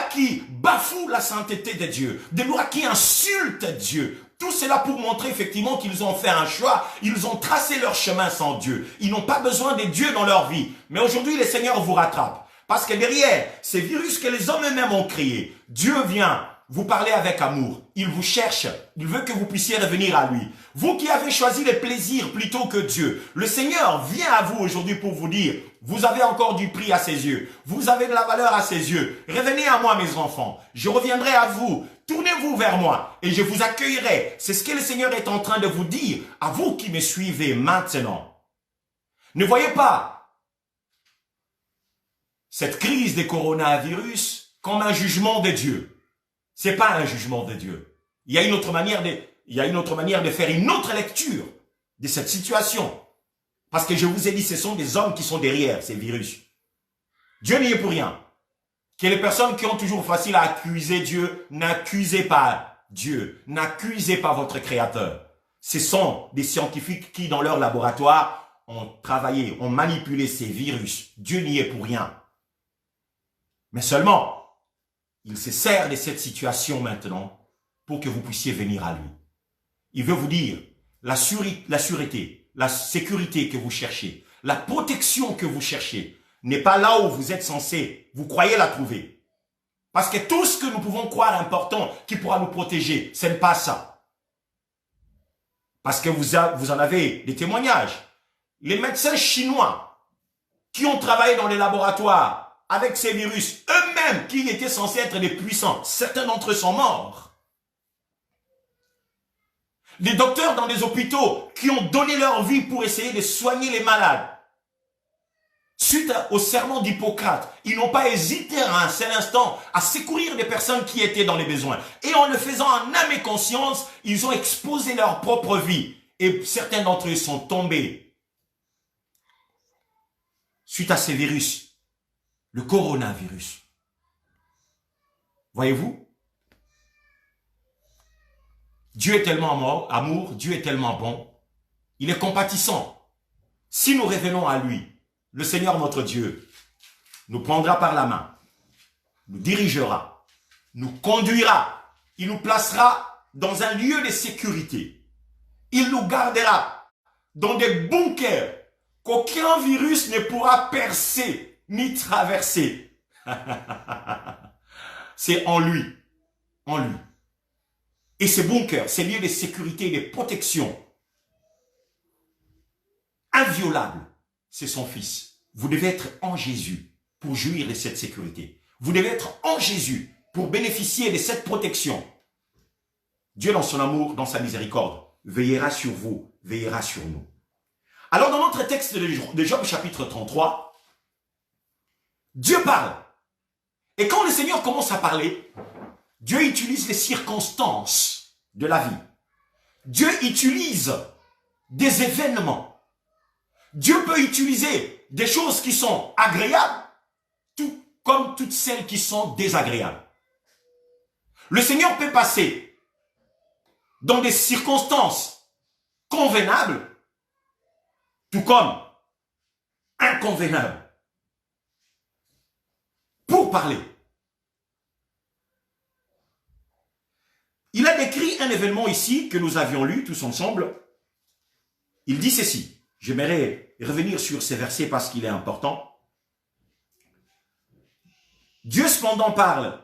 qui bafouent la sainteté de Dieu, des lois qui insultent Dieu. Tout cela pour montrer effectivement qu'ils ont fait un choix, ils ont tracé leur chemin sans Dieu. Ils n'ont pas besoin de Dieu dans leur vie. Mais aujourd'hui, le Seigneur vous rattrape. Parce que derrière ces virus que les hommes eux-mêmes ont créés, Dieu vient vous parler avec amour. Il vous cherche. Il veut que vous puissiez revenir à lui. Vous qui avez choisi les plaisirs plutôt que Dieu, le Seigneur vient à vous aujourd'hui pour vous dire, vous avez encore du prix à ses yeux. Vous avez de la valeur à ses yeux. Revenez à moi, mes enfants. Je reviendrai à vous. Tournez-vous vers moi et je vous accueillerai. C'est ce que le Seigneur est en train de vous dire à vous qui me suivez maintenant. Ne voyez pas cette crise des coronavirus comme un jugement de Dieu. C'est pas un jugement de Dieu. Il y a une autre manière de faire une autre lecture de cette situation. Parce que je vous ai dit, ce sont des hommes qui sont derrière ces virus. Dieu n'y est pour rien. Que les personnes qui ont toujours facile à accuser Dieu, n'accusez pas Dieu. N'accusez pas votre Créateur. Ce sont des scientifiques qui, dans leur laboratoire, ont travaillé, ont manipulé ces virus. Dieu n'y est pour rien. Mais seulement, il se sert de cette situation maintenant pour que vous puissiez venir à lui. Il veut vous dire, la sûreté, la sécurité que vous cherchez, la protection que vous cherchez, n'est pas là où vous êtes censé, vous croyez la trouver. Parce que tout ce que nous pouvons croire important qui pourra nous protéger, ce n'est pas ça. Parce que vous en avez des témoignages. Les médecins chinois qui ont travaillé dans les laboratoires avec ces virus, eux-mêmes qui étaient censés être des puissants, certains d'entre eux sont morts. Les docteurs dans les hôpitaux qui ont donné leur vie pour essayer de soigner les malades. Suite au serment d'Hippocrate, ils n'ont pas hésité à un seul instant à secourir des personnes qui étaient dans les besoins. Et en le faisant en âme et conscience, ils ont exposé leur propre vie. Et certains d'entre eux sont tombés suite à ces virus. Le coronavirus. Voyez-vous? Dieu est tellement amour, Dieu est tellement bon. Il est compatissant. Si nous revenons à lui, le Seigneur notre Dieu nous prendra par la main, nous dirigera, nous conduira, il nous placera dans un lieu de sécurité. Il nous gardera dans des bunkers qu'aucun virus ne pourra percer ni traverser. C'est en lui. En lui. Et ces bunkers, ces lieux de sécurité et de protection inviolables, c'est son Fils. Vous devez être en Jésus pour jouir de cette sécurité. Vous devez être en Jésus pour bénéficier de cette protection. Dieu, dans son amour, dans sa miséricorde, veillera sur vous, veillera sur nous. Alors, dans notre texte de Job chapitre 33, Dieu parle. Et quand le Seigneur commence à parler, Dieu utilise les circonstances de la vie. Dieu utilise des événements. Dieu peut utiliser des choses qui sont agréables, tout comme toutes celles qui sont désagréables. Le Seigneur peut passer dans des circonstances convenables, tout comme inconvenables, pour parler. Il a décrit un événement ici que nous avions lu tous ensemble. Il dit ceci. J'aimerais revenir sur ces versets parce qu'il est important. Dieu cependant parle,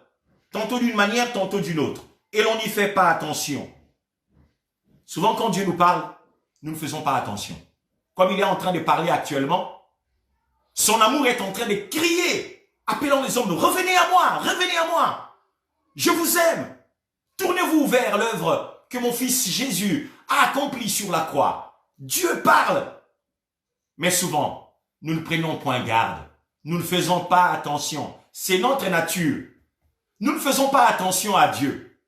tantôt d'une manière, tantôt d'une autre. Et l'on n'y fait pas attention. Souvent quand Dieu nous parle, nous ne faisons pas attention. Comme il est en train de parler actuellement, son amour est en train de crier, appelant les hommes, revenez à moi, je vous aime. Tournez-vous vers l'œuvre que mon fils Jésus a accomplie sur la croix. Dieu parle. Mais souvent, nous ne prenons point garde. Nous ne faisons pas attention. C'est notre nature. Nous ne faisons pas attention à Dieu.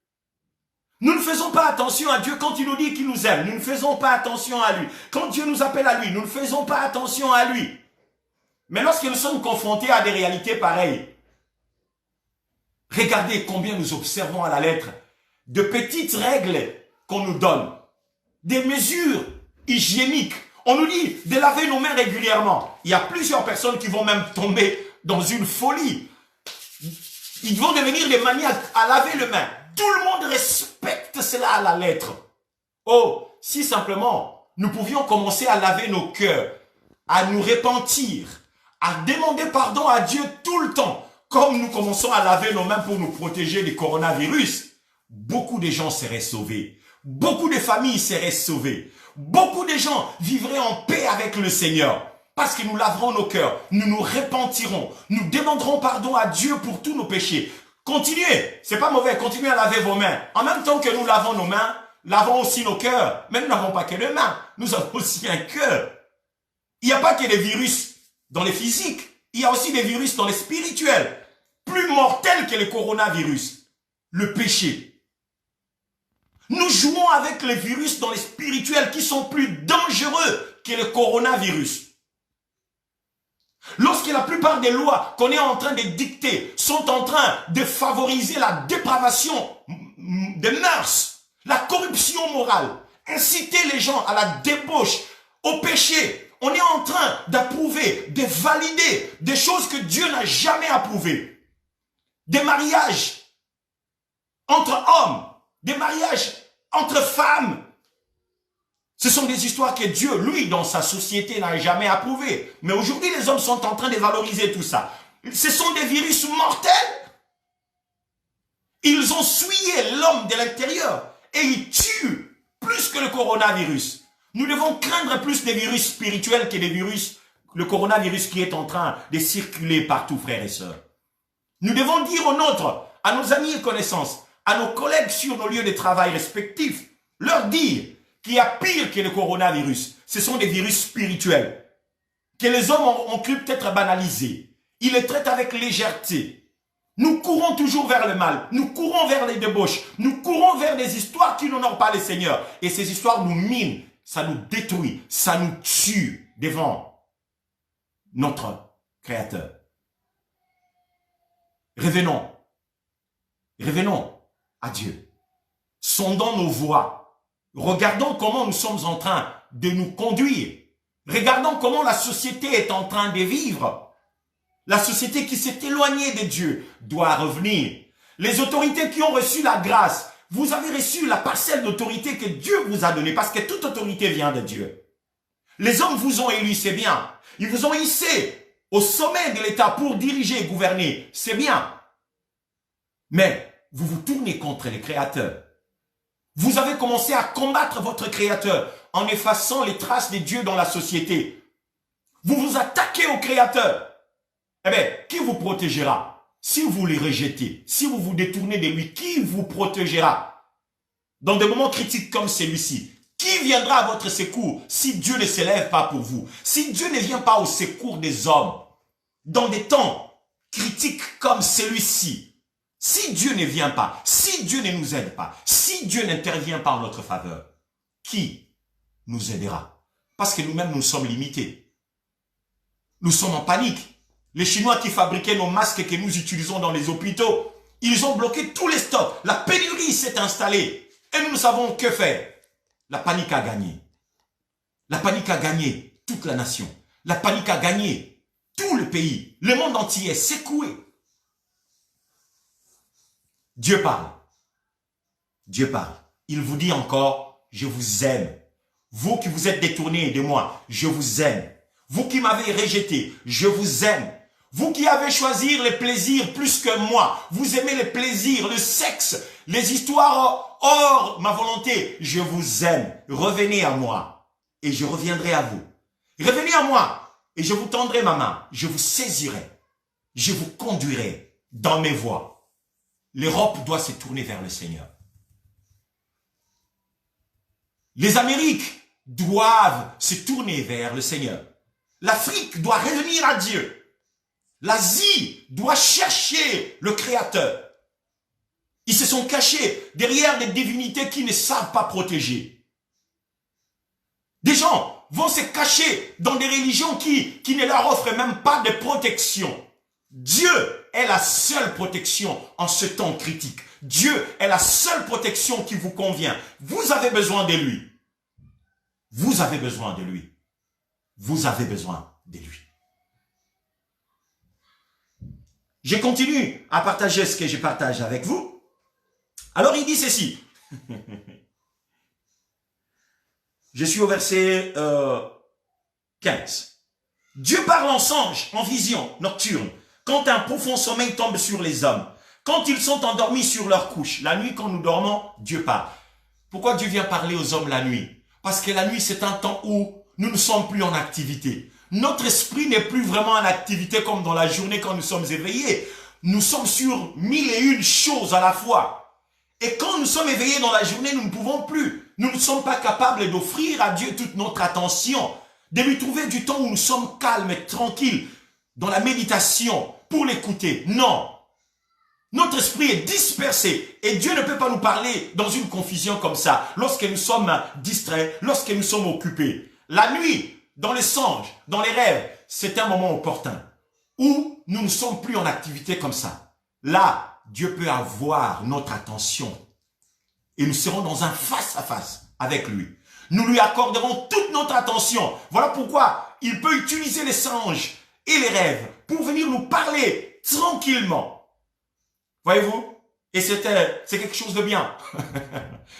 Nous ne faisons pas attention à Dieu quand il nous dit qu'il nous aime. Nous ne faisons pas attention à lui. Quand Dieu nous appelle à lui, nous ne faisons pas attention à lui. Mais lorsque nous sommes confrontés à des réalités pareilles, regardez combien nous observons à la lettre de petites règles qu'on nous donne, des mesures hygiéniques. On nous dit de laver nos mains régulièrement. Il y a plusieurs personnes qui vont même tomber dans une folie. Ils vont devenir des maniaques à laver les mains. Tout le monde respecte cela à la lettre. Oh, si simplement nous pouvions commencer à laver nos cœurs, à nous repentir, à demander pardon à Dieu tout le temps, comme nous commençons à laver nos mains pour nous protéger du coronavirus, beaucoup de gens seraient sauvés. Beaucoup de familles seraient sauvées. Beaucoup de gens vivraient en paix avec le Seigneur. Parce que nous laverons nos cœurs, nous nous repentirons, nous demanderons pardon à Dieu pour tous nos péchés. Continuez, c'est pas mauvais, continuez à laver vos mains. En même temps que nous lavons nos mains, lavons aussi nos cœurs. Mais nous n'avons pas que les mains, nous avons aussi un cœur. Il n'y a pas que des virus dans les physiques, il y a aussi des virus dans les spirituels. Plus mortels que le coronavirus, le péché. Nous jouons avec les virus dans les spirituels qui sont plus dangereux que le coronavirus. Lorsque la plupart des lois qu'on est en train de dicter sont en train de favoriser la dépravation des mœurs, la corruption morale, inciter les gens à la débauche, au péché, on est en train d'approuver, de valider des choses que Dieu n'a jamais approuvées. Des mariages entre hommes, des mariages entre femmes. Ce sont des histoires que Dieu, lui, dans sa société, n'a jamais approuvées. Mais aujourd'hui, les hommes sont en train de valoriser tout ça. Ce sont des virus mortels. Ils ont souillé l'homme de l'intérieur et ils tuent plus que le coronavirus. Nous devons craindre plus des virus spirituels que des virus, le coronavirus qui est en train de circuler partout, frères et sœurs. Nous devons dire aux nôtres, à nos amis et connaissances, à nos collègues sur nos lieux de travail respectifs, leur dire qu'il y a pire que le coronavirus. Ce sont des virus spirituels que les hommes ont cru peut-être banaliser. Ils les traitent avec légèreté. Nous courons toujours vers le mal. Nous courons vers les débauches. Nous courons vers des histoires qui n'honorent pas le Seigneur. Et ces histoires nous minent. Ça nous détruit. Ça nous tue devant notre Créateur. Revenons. Revenons à Dieu. Sondons nos voies. Regardons comment nous sommes en train de nous conduire. Regardons comment la société est en train de vivre. La société qui s'est éloignée de Dieu doit revenir. Les autorités qui ont reçu la grâce, vous avez reçu la parcelle d'autorité que Dieu vous a donnée, parce que toute autorité vient de Dieu. Les hommes vous ont élus, c'est bien. Ils vous ont hissé au sommet de l'État pour diriger et gouverner, c'est bien. Mais vous vous tournez contre les créateurs. Vous avez commencé à combattre votre Créateur en effaçant les traces de Dieu dans la société. Vous vous attaquez au Créateur. Eh bien, qui vous protégera? Si vous les rejetez, si vous vous détournez de lui, qui vous protégera? Dans des moments critiques comme celui-ci, qui viendra à votre secours si Dieu ne s'élève pas pour vous? Si Dieu ne vient pas au secours des hommes, dans des temps critiques comme celui-ci, si Dieu ne vient pas, si Dieu ne nous aide pas, si Dieu n'intervient pas en notre faveur, qui nous aidera? Parce que nous-mêmes, nous sommes limités. Nous sommes en panique. Les Chinois qui fabriquaient nos masques que nous utilisons dans les hôpitaux, ils ont bloqué tous les stocks. La pénurie s'est installée. Et nous ne savons que faire. La panique a gagné. La panique a gagné toute la nation. La panique a gagné tout le pays. Le monde entier est secoué. Dieu parle. Dieu parle. Il vous dit encore, je vous aime. Vous qui vous êtes détournés de moi, je vous aime. Vous qui m'avez rejeté, je vous aime. Vous qui avez choisi les plaisirs plus que moi, vous aimez les plaisirs, le sexe, les histoires hors ma volonté, je vous aime. Revenez à moi. et je reviendrai à vous. Revenez à moi et je vous tendrai ma main. Je vous saisirai. Je vous conduirai dans mes voies. L'Europe doit se tourner vers le Seigneur. Les Amériques doivent se tourner vers le Seigneur. L'Afrique doit revenir à Dieu. L'Asie doit chercher le Créateur. Ils se sont cachés derrière des divinités qui ne savent pas protéger. Des gens vont se cacher dans des religions qui ne leur offrent même pas de protection. Dieu est la seule protection en ce temps critique. Dieu est la seule protection qui vous convient. Vous avez besoin de lui. Vous avez besoin de lui. Vous avez besoin de lui. Je continue à partager ce que je partage avec vous. Alors il dit ceci. Je suis au verset 15. Dieu parle en songe, en vision nocturne, quand un profond sommeil tombe sur les hommes, quand ils sont endormis sur leur couche. La nuit, quand nous dormons, Dieu parle. Pourquoi Dieu vient parler aux hommes la nuit? Parce que la nuit, c'est un temps où nous ne sommes plus en activité. Notre esprit n'est plus vraiment en activité comme dans la journée quand nous sommes éveillés. Nous sommes sur 1001 choses à la fois. Et quand nous sommes éveillés dans la journée, nous ne pouvons plus. Nous ne sommes pas capables d'offrir à Dieu toute notre attention, de lui trouver du temps où nous sommes calmes et tranquilles dans la méditation pour l'écouter. Non. Notre esprit est dispersé et Dieu ne peut pas nous parler dans une confusion comme ça, lorsque nous sommes distraits, lorsque nous sommes occupés. La nuit, dans les songes, dans les rêves, c'est un moment opportun où nous ne sommes plus en activité comme ça. Là, Dieu peut avoir notre attention et nous serons dans un face-à-face avec lui. Nous lui accorderons toute notre attention. Voilà pourquoi il peut utiliser les songes et les rêves pour venir nous parler tranquillement. Voyez-vous? Et c'est quelque chose de bien.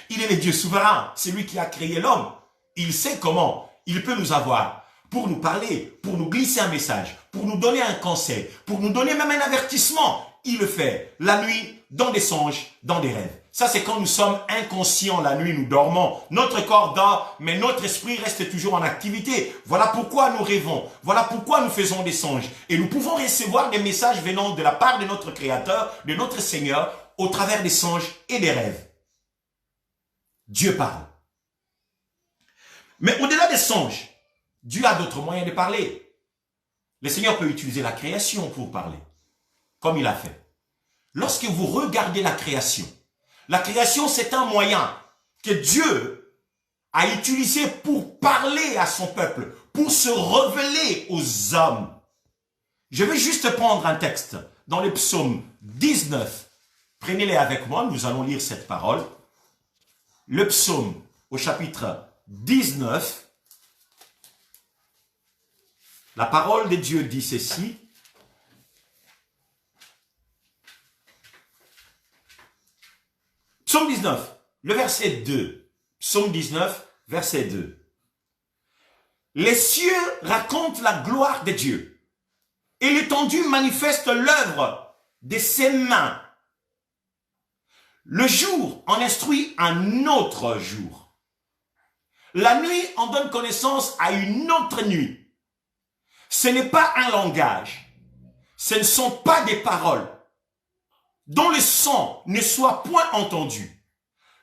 Il est le Dieu souverain. C'est lui qui a créé l'homme. Il sait comment il peut nous avoir pour nous parler, pour nous glisser un message, pour nous donner un conseil, pour nous donner même un avertissement. Il le fait la nuit, dans des songes, dans des rêves. Ça, c'est quand nous sommes inconscients la nuit, nous dormons. Notre corps dort, mais notre esprit reste toujours en activité. Voilà pourquoi nous rêvons. Voilà pourquoi nous faisons des songes. Et nous pouvons recevoir des messages venant de la part de notre Créateur, de notre Seigneur, au travers des songes et des rêves. Dieu parle. Mais au-delà des songes, Dieu a d'autres moyens de parler. Le Seigneur peut utiliser la création pour parler, comme il a fait. Lorsque vous regardez la création, c'est un moyen que Dieu a utilisé pour parler à son peuple, pour se révéler aux hommes. Je vais juste prendre un texte dans le psaume 19. Prenez-les avec moi, nous allons lire cette parole. Le psaume au chapitre 19. La parole de Dieu dit ceci. Psaume 19, le verset 2. Psaume 19, verset 2. Les cieux racontent la gloire de Dieu, et l'étendue manifeste l'œuvre de ses mains. Le jour en instruit un autre jour. La nuit en donne connaissance à une autre nuit. Ce n'est pas un langage, ce ne sont pas des paroles, dont le son ne soit point entendu.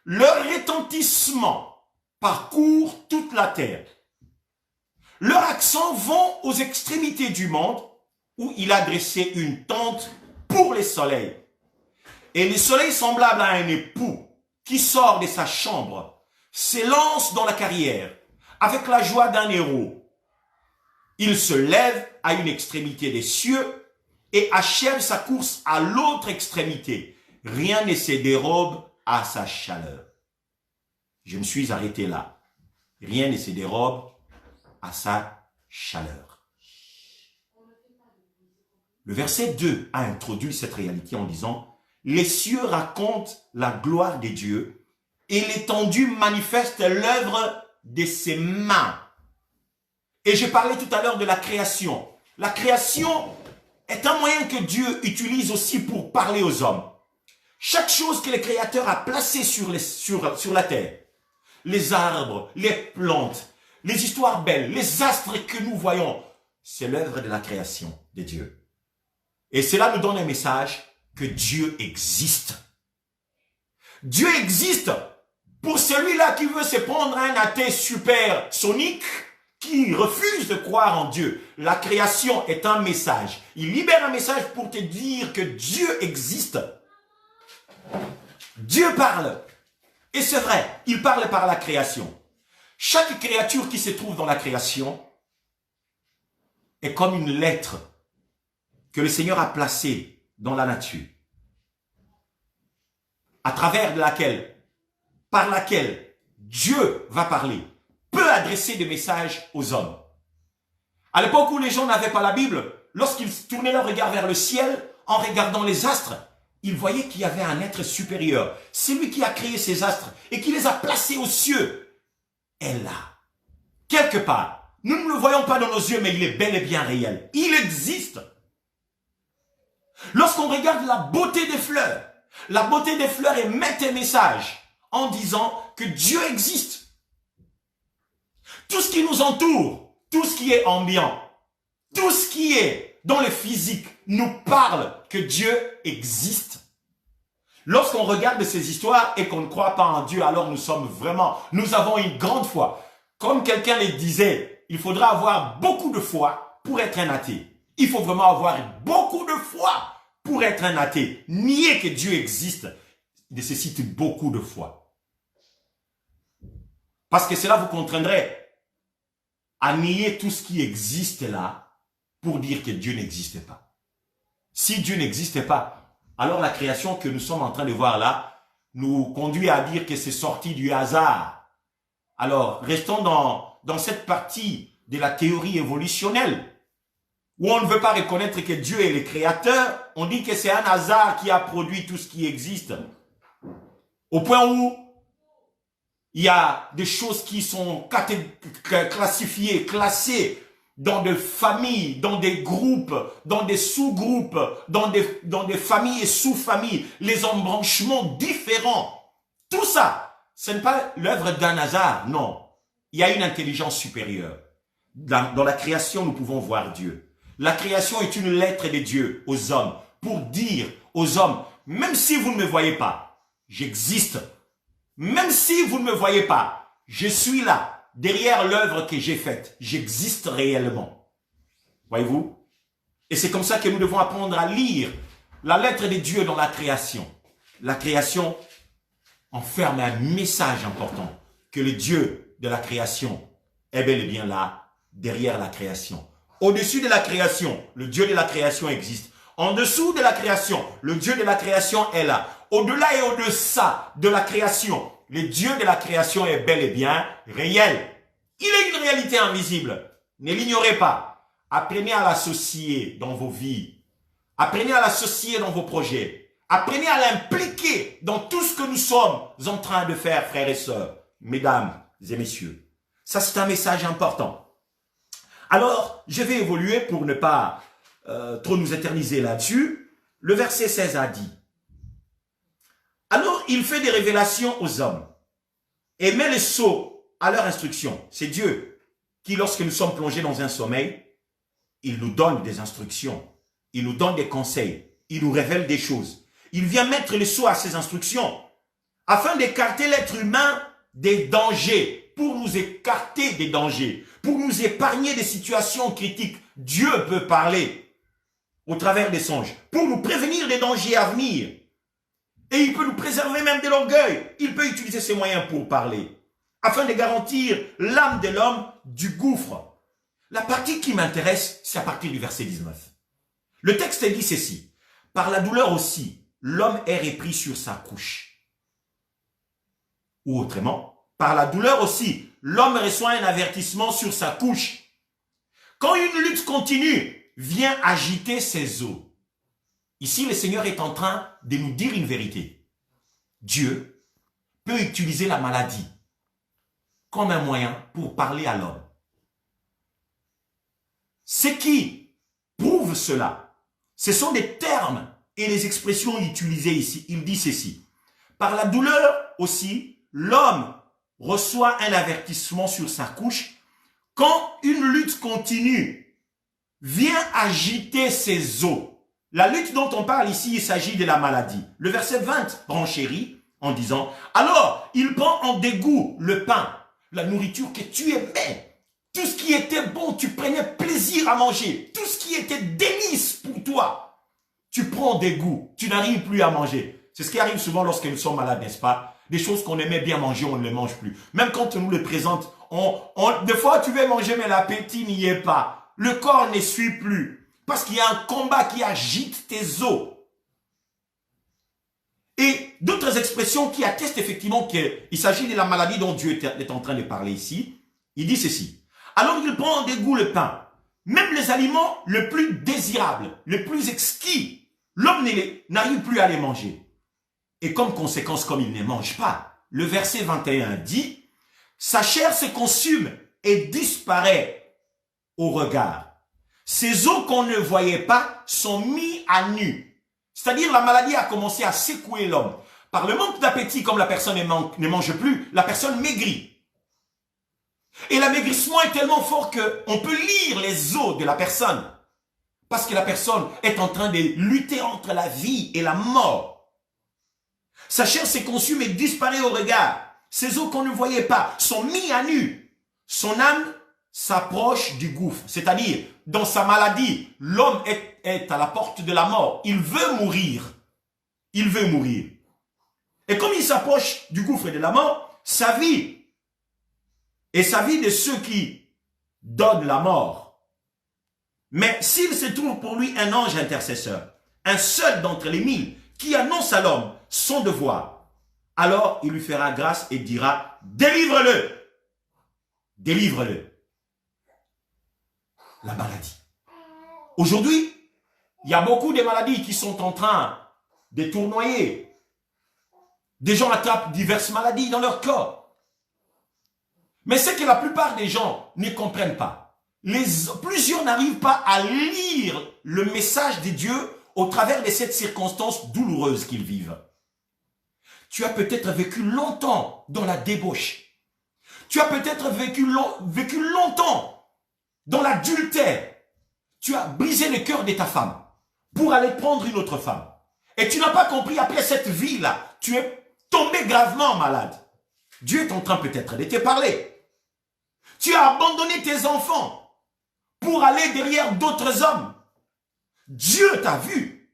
Leur retentissement parcourt toute la terre. Leurs accents vont aux extrémités du monde, où il a dressé une tente pour les soleils. Et le soleil semblable à un époux qui sort de sa chambre, s'élance dans la carrière avec la joie d'un héros. Il se lève à une extrémité des cieux et achève sa course à l'autre extrémité. Rien ne se dérobe à sa chaleur. Je me suis arrêté là. Rien ne se dérobe à sa chaleur. Le verset 2 a introduit cette réalité en disant « Les cieux racontent la gloire de Dieu et l'étendue manifeste l'œuvre de ses mains. » Et je parlais tout à l'heure de la création. La création est un moyen que Dieu utilise aussi pour parler aux hommes. Chaque chose que le Créateur a placée sur la terre, les arbres, les plantes, les histoires belles, les astres que nous voyons, c'est l'œuvre de la création de Dieu. Et cela nous donne un message que Dieu existe. Dieu existe pour celui-là qui veut se prendre un athée supersonique, qui refuse de croire en Dieu. La création est un message. Il libère un message pour te dire que Dieu existe. Dieu parle. Et c'est vrai, il parle par la création. Chaque créature qui se trouve dans la création est comme une lettre que le Seigneur a placée dans la nature, à travers par laquelle Dieu va parler, peut adresser des messages aux hommes. À l'époque où les gens n'avaient pas la Bible, lorsqu'ils tournaient leur regard vers le ciel, en regardant les astres, ils voyaient qu'il y avait un être supérieur. C'est lui qui a créé ces astres et qui les a placés aux cieux. Et là, quelque part, nous ne le voyons pas dans nos yeux, mais il est bel et bien réel. Il existe. Lorsqu'on regarde la beauté des fleurs émet un message en disant que Dieu existe. Tout ce qui nous entoure, tout ce qui est ambiant, tout ce qui est dans le physique nous parle que Dieu existe. Lorsqu'on regarde ces histoires et qu'on ne croit pas en Dieu, alors nous avons une grande foi. Comme quelqu'un le disait, il faudra avoir beaucoup de foi pour être un athée. Il faut vraiment avoir beaucoup de foi pour être un athée. Nier que Dieu existe nécessite beaucoup de foi. Parce que cela vous contraindrait à nier tout ce qui existe là pour dire que Dieu n'existe pas. Si Dieu n'existe pas, alors la création que nous sommes en train de voir là nous conduit à dire que c'est sorti du hasard. Alors, restons dans cette partie de la théorie évolutionnelle où on ne veut pas reconnaître que Dieu est le créateur. On dit que c'est un hasard qui a produit tout ce qui existe. Au point où il y a des choses qui sont classifiées, classées dans des familles, dans des groupes, dans des sous-groupes, dans des familles et sous-familles, les embranchements différents. Tout ça, ce n'est pas l'œuvre d'un hasard, non. Il y a une intelligence supérieure. Dans la création, nous pouvons voir Dieu. La création est une lettre de Dieu aux hommes pour dire aux hommes, même si vous ne me voyez pas, j'existe. Même si vous ne me voyez pas, je suis là, derrière l'œuvre que j'ai faite. J'existe réellement. Voyez-vous? Et c'est comme ça que nous devons apprendre à lire la lettre de Dieu dans la création. La création enferme un message important, que le Dieu de la création est bel et bien là, derrière la création. Au-dessus de la création, le Dieu de la création existe. En dessous de la création, le Dieu de la création est là. Au-delà et au-dessous de la création, le Dieu de la création est bel et bien réel. Il est une réalité invisible. Ne l'ignorez pas. Apprenez à l'associer dans vos vies. Apprenez à l'associer dans vos projets. Apprenez à l'impliquer dans tout ce que nous sommes en train de faire, frères et sœurs, mesdames et messieurs. Ça, c'est un message important. Alors, je vais évoluer pour ne pas trop nous éterniser là-dessus. Le verset 16 a dit: alors, il fait des révélations aux hommes et met les sots à leur instruction. C'est Dieu qui, lorsque nous sommes plongés dans un sommeil, il nous donne des instructions, il nous donne des conseils, il nous révèle des choses. Il vient mettre les sots à ses instructions afin d'écarter l'être humain des dangers, pour nous écarter des dangers, pour nous épargner des situations critiques. Dieu peut parler au travers des songes, pour nous prévenir des dangers à venir. Et il peut nous préserver même de l'orgueil. Il peut utiliser ces moyens pour parler, afin de garantir l'âme de l'homme du gouffre. La partie qui m'intéresse, c'est à partir du verset 19. Le texte dit ceci: par la douleur aussi, l'homme est repris sur sa couche. Ou autrement, par la douleur aussi, l'homme reçoit un avertissement sur sa couche. Quand une lutte continue vient agiter ses os, ici, le Seigneur est en train de nous dire une vérité. Dieu peut utiliser la maladie comme un moyen pour parler à l'homme. Ce qui prouve cela, ce sont des termes et les expressions utilisées ici. Il dit ceci: par la douleur aussi, l'homme reçoit un avertissement sur sa couche, quand une lutte continue vient agiter ses os, la lutte dont on parle ici, il s'agit de la maladie. Le verset 20 renchérit en disant, alors il prend en dégoût le pain, la nourriture que tu aimais. Tout ce qui était bon, tu prenais plaisir à manger. Tout ce qui était délice pour toi, tu prends dégoût. Tu n'arrives plus à manger. C'est ce qui arrive souvent lorsque nous sommes malades, n'est-ce pas? Des choses qu'on aimait bien manger, on ne les mange plus. Même quand on nous les présente, des fois tu veux manger, mais l'appétit n'y est pas. Le corps ne suit plus. Parce qu'il y a un combat qui agite tes os. Et d'autres expressions qui attestent effectivement qu'il s'agit de la maladie dont Dieu est en train de parler ici. Il dit ceci. Alors il prend en dégoût le pain. Même les aliments les plus désirables, les plus exquis, l'homme n'arrive plus à les manger. Et comme conséquence, comme il ne mange pas, le verset 21 dit, sa chair se consume et disparaît au regard. Ses os qu'on ne voyait pas sont mis à nu. C'est-à-dire la maladie a commencé à secouer l'homme. Par le manque d'appétit, comme la personne ne mange plus, la personne maigrit. Et l'amaigrissement est tellement fort qu'on peut lire les os de la personne. Parce que la personne est en train de lutter entre la vie et la mort. Sa chair se consume et disparaît au regard. Ses os qu'on ne voyait pas sont mis à nu. Son âme s'approche du gouffre. C'est-à-dire, dans sa maladie, l'homme est à la porte de la mort. Il veut mourir. Il veut mourir. Et comme il s'approche du gouffre de la mort, sa vie et sa vie de ceux qui donnent la mort. Mais s'il se trouve pour lui un ange intercesseur, un seul d'entre les 1000, qui annonce à l'homme son devoir, alors il lui fera grâce et dira, délivre-le. Délivre-le. La maladie. Aujourd'hui, il y a beaucoup de maladies qui sont en train de tournoyer. Des gens attrapent diverses maladies dans leur corps. Mais c'est que la plupart des gens ne comprennent pas. Plusieurs n'arrivent pas à lire le message de Dieu au travers de cette circonstance douloureuse qu'ils vivent. Tu as peut-être vécu longtemps dans la débauche. Tu as peut-être vécu longtemps dans l'adultère. Tu as brisé le cœur de ta femme pour aller prendre une autre femme. Et tu n'as pas compris, après cette vie-là, tu es tombé gravement malade. Dieu est en train peut-être de te parler. Tu as abandonné tes enfants pour aller derrière d'autres hommes. Dieu t'a vu.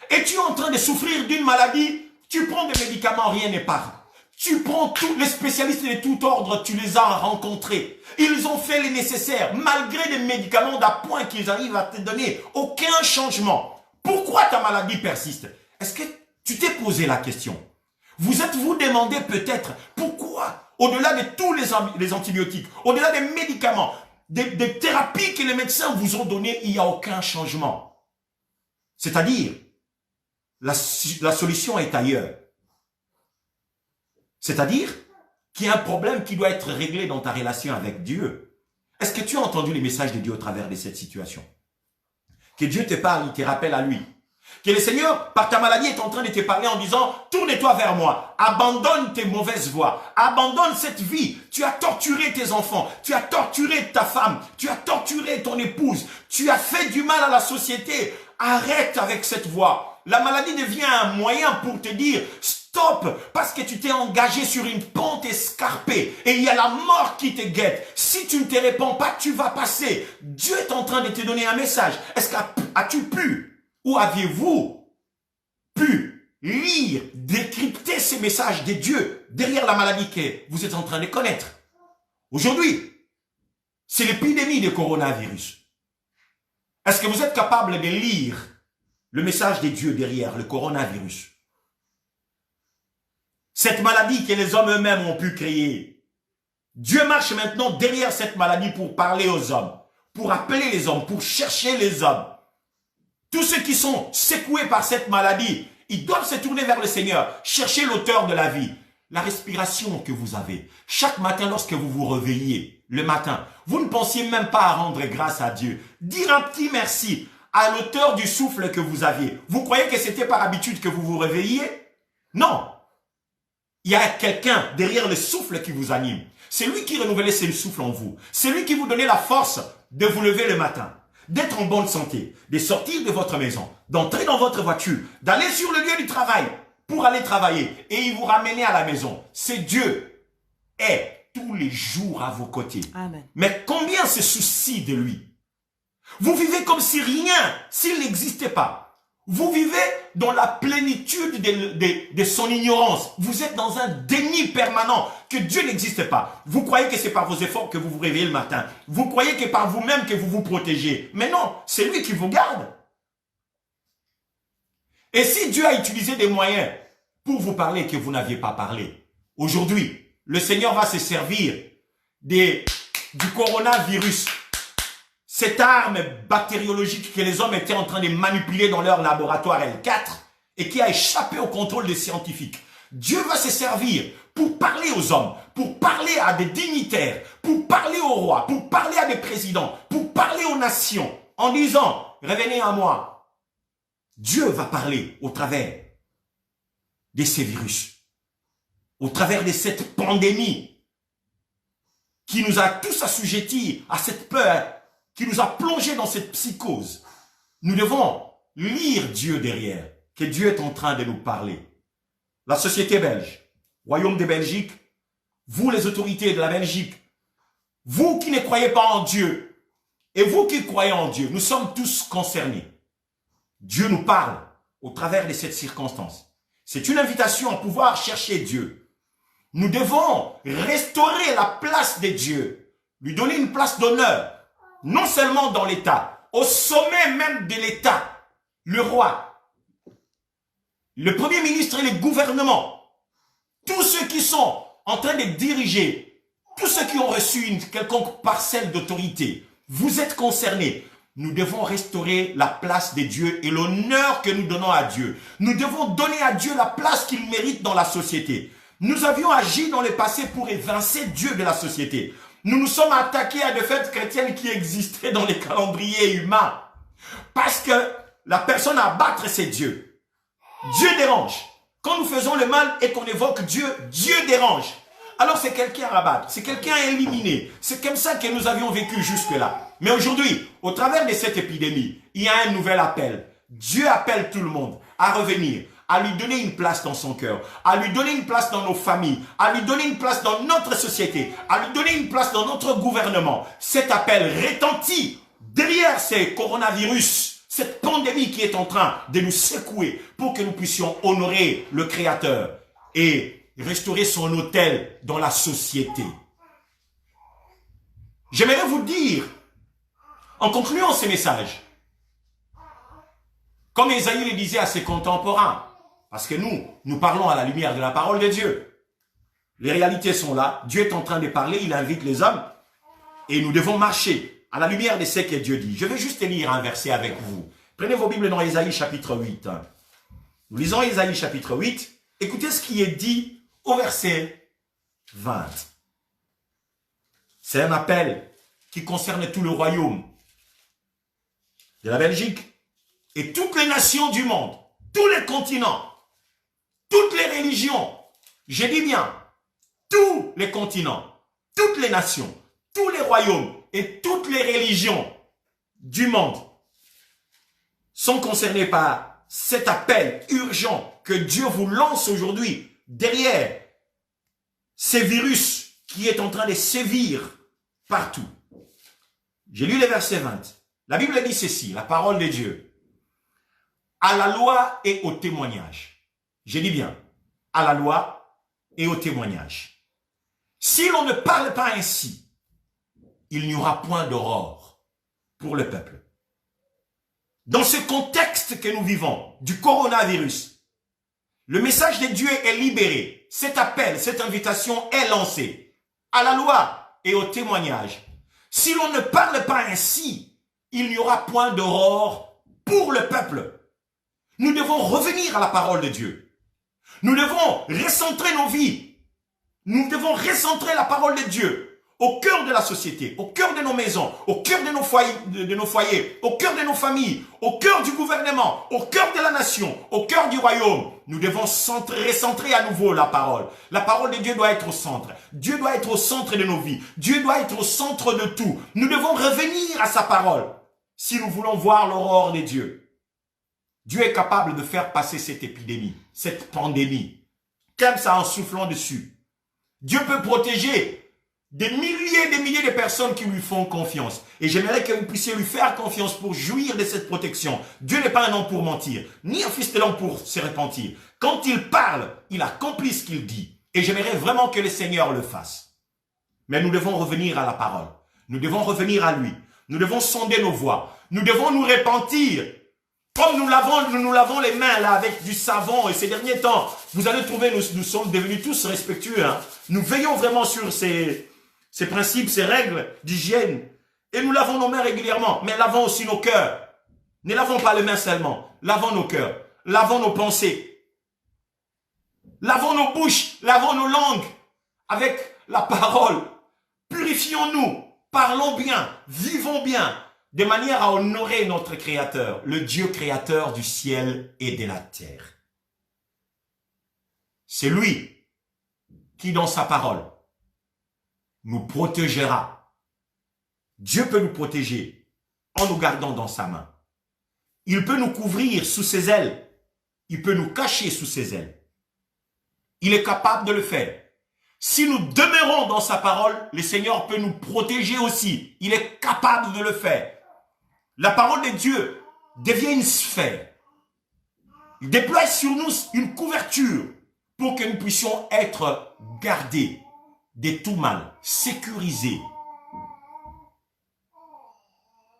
Et tu es en train de souffrir d'une maladie. Tu prends des médicaments, rien n'est pas. Tu prends tous les spécialistes de tout ordre, tu les as rencontrés. Ils ont fait le nécessaire, malgré les médicaments d'appoint qu'ils arrivent à te donner. Aucun changement. Pourquoi ta maladie persiste? Est-ce que tu t'es posé la question? Vous êtes-vous demandé peut-être pourquoi, au-delà de tous les antibiotiques, au-delà des médicaments, des thérapies que les médecins vous ont données, il n'y a aucun changement? C'est-à-dire, la solution est ailleurs. C'est-à-dire qu'il y a un problème qui doit être réglé dans ta relation avec Dieu. Est-ce que tu as entendu les messages de Dieu au travers de cette situation? Que Dieu te parle, il te rappelle à lui. Que le Seigneur, par ta maladie, est en train de te parler en disant, tourne-toi vers moi, abandonne tes mauvaises voies, abandonne cette vie. Tu as torturé tes enfants, tu as torturé ta femme, tu as torturé ton épouse, tu as fait du mal à la société. Arrête avec cette voie. La maladie devient un moyen pour te dire, stop, parce que tu t'es engagé sur une pente escarpée et il y a la mort qui te guette. Si tu ne te réponds pas, tu vas passer. Dieu est en train de te donner un message. Est-ce qu'as-tu pu ou aviez-vous pu lire, décrypter ces messages de Dieu derrière la maladie que vous êtes en train de connaître? Aujourd'hui, c'est l'épidémie de coronavirus. Est-ce que vous êtes capable de lire le message de Dieu derrière le coronavirus? Cette maladie que les hommes eux-mêmes ont pu créer. Dieu marche maintenant derrière cette maladie pour parler aux hommes, pour appeler les hommes, pour chercher les hommes. Tous ceux qui sont secoués par cette maladie, ils doivent se tourner vers le Seigneur, chercher l'auteur de la vie. La respiration que vous avez, chaque matin lorsque vous vous réveillez, le matin, vous ne pensiez même pas à rendre grâce à Dieu. Dire un petit merci à l'auteur du souffle que vous aviez. Vous croyez que c'était par habitude que vous vous réveilliez? Non. Il Il y a quelqu'un derrière le souffle qui vous anime. C'est lui qui renouvelait ce souffle en vous. C'est lui qui vous donnait la force de vous lever le matin, d'être en bonne santé, de sortir de votre maison, d'entrer dans votre voiture, d'aller sur le lieu du travail pour aller travailler et il vous ramener à la maison. C'est Dieu est tous les jours à vos côtés. Amen. Mais combien se soucient de lui? Vous vivez comme si rien, s'il n'existait pas. Vous vivez dans la plénitude de son ignorance. Vous êtes dans un déni permanent que Dieu n'existe pas. Vous croyez que c'est par vos efforts que vous vous réveillez le matin. Vous croyez que par vous-même que vous vous protégez. Mais non, c'est lui qui vous garde. Et si Dieu a utilisé des moyens pour vous parler que vous n'aviez pas parlé, aujourd'hui, le Seigneur va se servir du coronavirus. Cette arme bactériologique que les hommes étaient en train de manipuler dans leur laboratoire L4 et qui a échappé au contrôle des scientifiques. Dieu va se servir pour parler aux hommes, pour parler à des dignitaires, pour parler aux rois, pour parler à des présidents, pour parler aux nations en disant « Revenez à moi ». Dieu va parler au travers de ces virus, au travers de cette pandémie qui nous a tous assujettis à cette peur, qui nous a plongés dans cette psychose. Nous devons lire Dieu derrière, que Dieu est en train de nous parler. La société belge, Royaume de Belgique, vous les autorités de la Belgique, vous qui ne croyez pas en Dieu, et vous qui croyez en Dieu, nous sommes tous concernés. Dieu nous parle au travers de cette circonstance. C'est une invitation à pouvoir chercher Dieu. Nous devons restaurer la place de Dieu, lui donner une place d'honneur, non seulement dans l'État, au sommet même de l'État, le roi, le premier ministre et le gouvernement, tous ceux qui sont en train de diriger, tous ceux qui ont reçu une quelconque parcelle d'autorité, vous êtes concernés. Nous devons restaurer la place de Dieu et l'honneur que nous donnons à Dieu. Nous devons donner à Dieu la place qu'il mérite dans la société. Nous avions agi dans le passé pour évincer Dieu de la société. Nous nous sommes attaqués à des fêtes chrétiennes qui existaient dans les calendriers humains. Parce que la personne à abattre, c'est Dieu. Dieu dérange. Quand nous faisons le mal et qu'on évoque Dieu, Dieu dérange. Alors c'est quelqu'un à abattre, c'est quelqu'un à éliminer. C'est comme ça que nous avions vécu jusque-là. Mais aujourd'hui, au travers de cette épidémie, il y a un nouvel appel. Dieu appelle tout le monde à revenir, à lui donner une place dans son cœur, à lui donner une place dans nos familles, à lui donner une place dans notre société, à lui donner une place dans notre gouvernement. Cet appel retentit derrière ces coronavirus, cette pandémie qui est en train de nous secouer pour que nous puissions honorer le Créateur et restaurer son autel dans la société. J'aimerais vous dire, en concluant ce message, comme Ésaïe le disait à ses contemporains, parce que nous parlons à la lumière de la parole de Dieu. Les réalités sont là. Dieu est en train de parler. Il invite les hommes. Et nous devons marcher à la lumière de ce que Dieu dit. Je vais juste lire un verset avec vous. Prenez vos Bibles dans Ésaïe chapitre 8. Nous lisons Ésaïe chapitre 8. Écoutez ce qui est dit au verset 20. C'est un appel qui concerne tout le royaume de la Belgique et toutes les nations du monde, tous les continents. Toutes les religions, je dis bien, tous les continents, toutes les nations, tous les royaumes et toutes les religions du monde sont concernés par cet appel urgent que Dieu vous lance aujourd'hui derrière ces virus qui est en train de sévir partout. J'ai lu le verset 20. La Bible dit ceci, la parole de Dieu. À la loi et au témoignage. Je dis bien, à la loi et au témoignage. Si l'on ne parle pas ainsi, il n'y aura point d'aurore pour le peuple. Dans ce contexte que nous vivons, du coronavirus, le message de Dieu est libéré. Cet appel, cette invitation est lancée à la loi et au témoignage. Si l'on ne parle pas ainsi, il n'y aura point d'aurore pour le peuple. Nous devons revenir à la parole de Dieu. Nous devons recentrer nos vies. Nous devons recentrer la parole de Dieu au cœur de la société, au cœur de nos maisons, au cœur de nos foyers, au cœur de nos familles, au cœur du gouvernement, au cœur de la nation, au cœur du royaume. Nous devons recentrer à nouveau la parole. La parole de Dieu doit être au centre. Dieu doit être au centre de nos vies. Dieu doit être au centre de tout. Nous devons revenir à sa parole si nous voulons voir l'aurore de Dieu. Dieu est capable de faire passer cette épidémie, cette pandémie, comme ça en soufflant dessus. Dieu peut protéger des milliers et des milliers de personnes qui lui font confiance. Et j'aimerais que vous puissiez lui faire confiance pour jouir de cette protection. Dieu n'est pas un homme pour mentir, ni un fils de l'homme pour se repentir. Quand il parle, il accomplit ce qu'il dit. Et j'aimerais vraiment que le Seigneur le fasse. Mais nous devons revenir à la parole. Nous devons revenir à lui. Nous devons sonder nos voies. Nous devons nous repentir. Comme nous lavons les mains là avec du savon, et ces derniers temps, vous allez trouver, nous sommes devenus tous respectueux. Hein. Nous veillons vraiment sur ces principes, ces règles d'hygiène. Et nous lavons nos mains régulièrement, mais lavons aussi nos cœurs. Ne lavons pas les mains seulement, lavons nos cœurs, lavons nos pensées. Lavons nos bouches, lavons nos langues avec la parole. Purifions-nous, parlons bien, vivons bien, de manière à honorer notre Créateur, le Dieu créateur du ciel et de la terre. C'est lui qui, dans sa parole, nous protégera. Dieu peut nous protéger en nous gardant dans sa main. Il peut nous couvrir sous ses ailes. Il peut nous cacher sous ses ailes. Il est capable de le faire. Si nous demeurons dans sa parole, le Seigneur peut nous protéger aussi. Il est capable de le faire. La parole de Dieu devient une sphère. Il déploie sur nous une couverture pour que nous puissions être gardés de tout mal, sécurisés.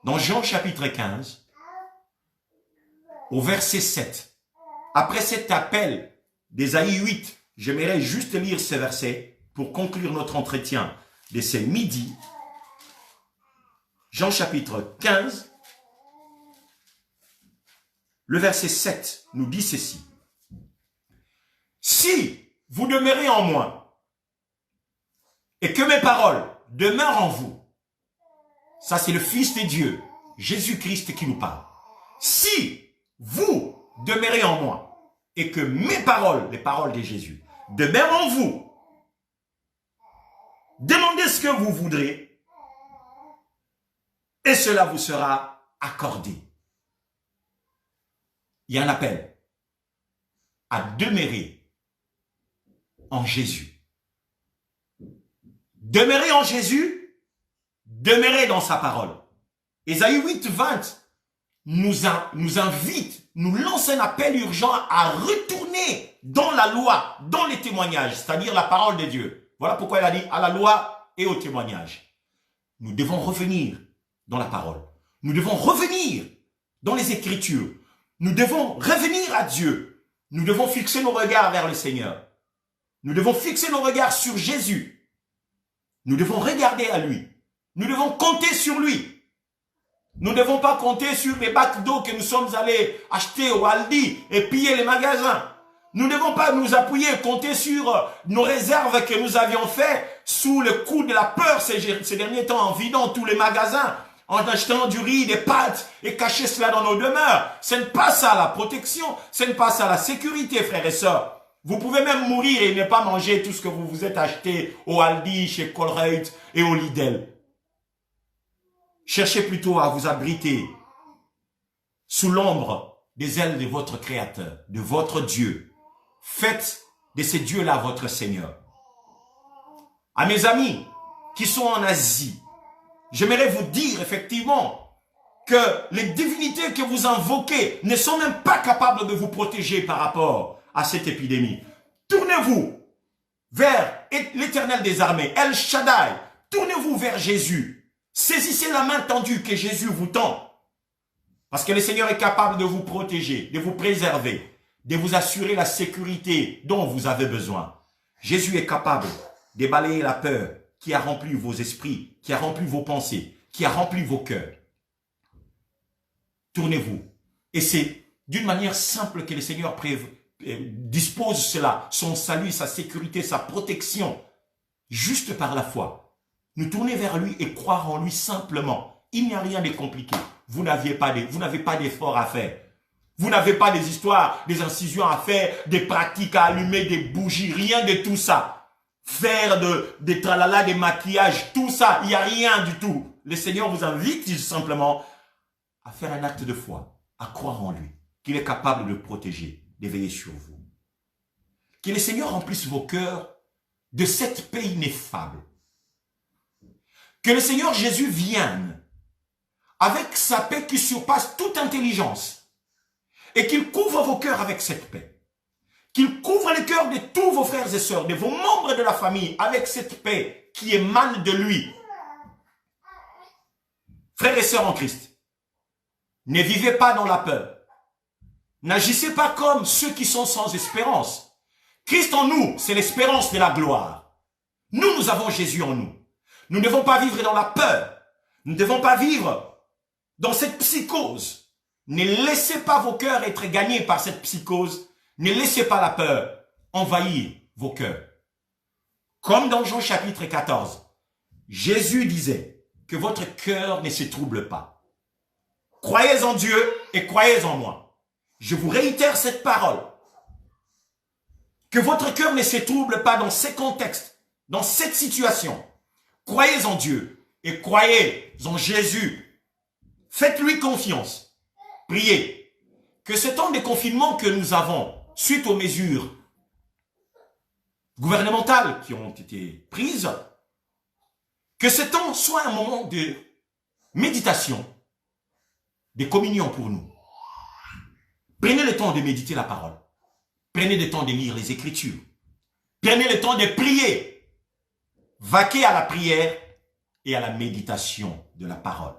Dans Jean chapitre 15, au verset 7, après cet appel d'Ésaïe 8, j'aimerais juste lire ce verset pour conclure notre entretien de ce midi. Jean chapitre 15, le verset 7 nous dit ceci. Si vous demeurez en moi et que mes paroles demeurent en vous, ça c'est le Fils de Dieu, Jésus-Christ qui nous parle. Si vous demeurez en moi et que mes paroles, les paroles de Jésus, demeurent en vous, demandez ce que vous voudrez et cela vous sera accordé. Il y a un appel à demeurer en Jésus. Demeurer en Jésus, demeurer dans sa parole. Ésaïe 8, 20 nous invite, nous lance un appel urgent à retourner dans la loi, dans les témoignages, c'est-à-dire la parole de Dieu. Voilà pourquoi il a dit à la loi et au témoignage. Nous devons revenir dans la parole. Nous devons revenir dans les Écritures. Nous devons revenir à Dieu. Nous devons fixer nos regards vers le Seigneur. Nous devons fixer nos regards sur Jésus. Nous devons regarder à lui. Nous devons compter sur lui. Nous ne devons pas compter sur les bacs d'eau que nous sommes allés acheter au Aldi et piller les magasins. Nous ne devons pas nous appuyer et compter sur nos réserves que nous avions faites sous le coup de la peur ces derniers temps en vidant tous les magasins, en achetant du riz, des pâtes et cacher cela dans nos demeures. Ce n'est pas ça la protection, ce n'est pas ça la sécurité, frères et sœurs. Vous pouvez même mourir et ne pas manger tout ce que vous vous êtes acheté au Aldi, chez Colruyt et au Lidl. Cherchez plutôt à vous abriter sous l'ombre des ailes de votre Créateur, de votre Dieu. Faites de ces dieux-là votre Seigneur. À mes amis qui sont en Asie, j'aimerais vous dire effectivement que les divinités que vous invoquez ne sont même pas capables de vous protéger par rapport à cette épidémie. Tournez-vous vers l'Éternel des armées, El Shaddai. Tournez-vous vers Jésus. Saisissez la main tendue que Jésus vous tend. Parce que le Seigneur est capable de vous protéger, de vous préserver, de vous assurer la sécurité dont vous avez besoin. Jésus est capable de balayer la peur qui a rempli vos esprits, qui a rempli vos pensées, qui a rempli vos cœurs. Tournez-vous. Et c'est d'une manière simple que le Seigneur dispose cela, son salut, sa sécurité, sa protection, juste par la foi. nous tourner vers lui et croire en lui simplement. Il n'y a rien de compliqué. Vous n'avez pas d'efforts à faire. Vous n'avez pas des histoires, des incisions à faire, des pratiques à allumer, des bougies, rien de tout ça. Faire des tralala, des maquillages, tout ça, il n'y a rien du tout. Le Seigneur vous invite simplement à faire un acte de foi, à croire en lui, qu'il est capable de protéger, de veiller sur vous. Que le Seigneur remplisse vos cœurs de cette paix ineffable. Que le Seigneur Jésus vienne avec sa paix qui surpasse toute intelligence et qu'il couvre vos cœurs avec cette paix. Qu'il couvre les cœurs de tous vos frères et sœurs, de vos membres de la famille avec cette paix qui émane de lui. Frères et sœurs en Christ, ne vivez pas dans la peur. N'agissez pas comme ceux qui sont sans espérance. Christ en nous, c'est l'espérance de la gloire. Nous avons Jésus en nous. Nous ne devons pas vivre dans la peur. Nous ne devons pas vivre dans cette psychose. Ne laissez pas vos cœurs être gagnés par cette psychose. Ne laissez pas la peur envahir vos cœurs. Comme dans Jean chapitre 14, Jésus disait que votre cœur ne se trouble pas. Croyez en Dieu et croyez en moi. Je vous réitère cette parole. Que votre cœur ne se trouble pas dans ces contextes, dans cette situation. Croyez en Dieu et croyez en Jésus. Faites-lui confiance. Priez. Que ce temps de confinement que nous avons, suite aux mesures gouvernementales qui ont été prises, que ce temps soit un moment de méditation, de communion pour nous. Prenez le temps de méditer la parole. Prenez le temps de lire les Écritures. Prenez le temps de prier. Vaquez à la prière et à la méditation de la parole.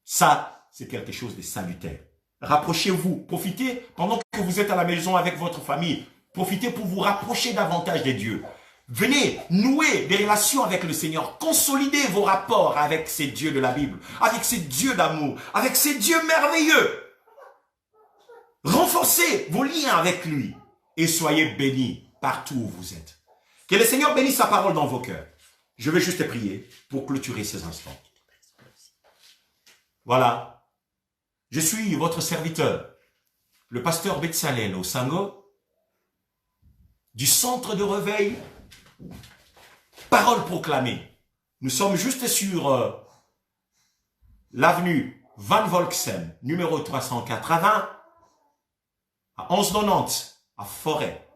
Ça, c'est quelque chose de salutaire. Rapprochez-vous. Profitez pendant que vous êtes à la maison avec votre famille. Profitez pour vous rapprocher davantage de Dieu. Venez nouer des relations avec le Seigneur. Consolidez vos rapports avec ces dieux de la Bible, avec ces dieux d'amour, avec ces dieux merveilleux. Renforcez vos liens avec lui et soyez bénis partout où vous êtes. Que le Seigneur bénisse sa parole dans vos cœurs. Je vais juste prier pour clôturer ces instants. Voilà. Je suis votre serviteur, le pasteur Betsalel au Sango, du centre de réveil Parole proclamée. Nous sommes juste sur l'avenue Van Volksem, numéro 380, à 1190, à Forêt.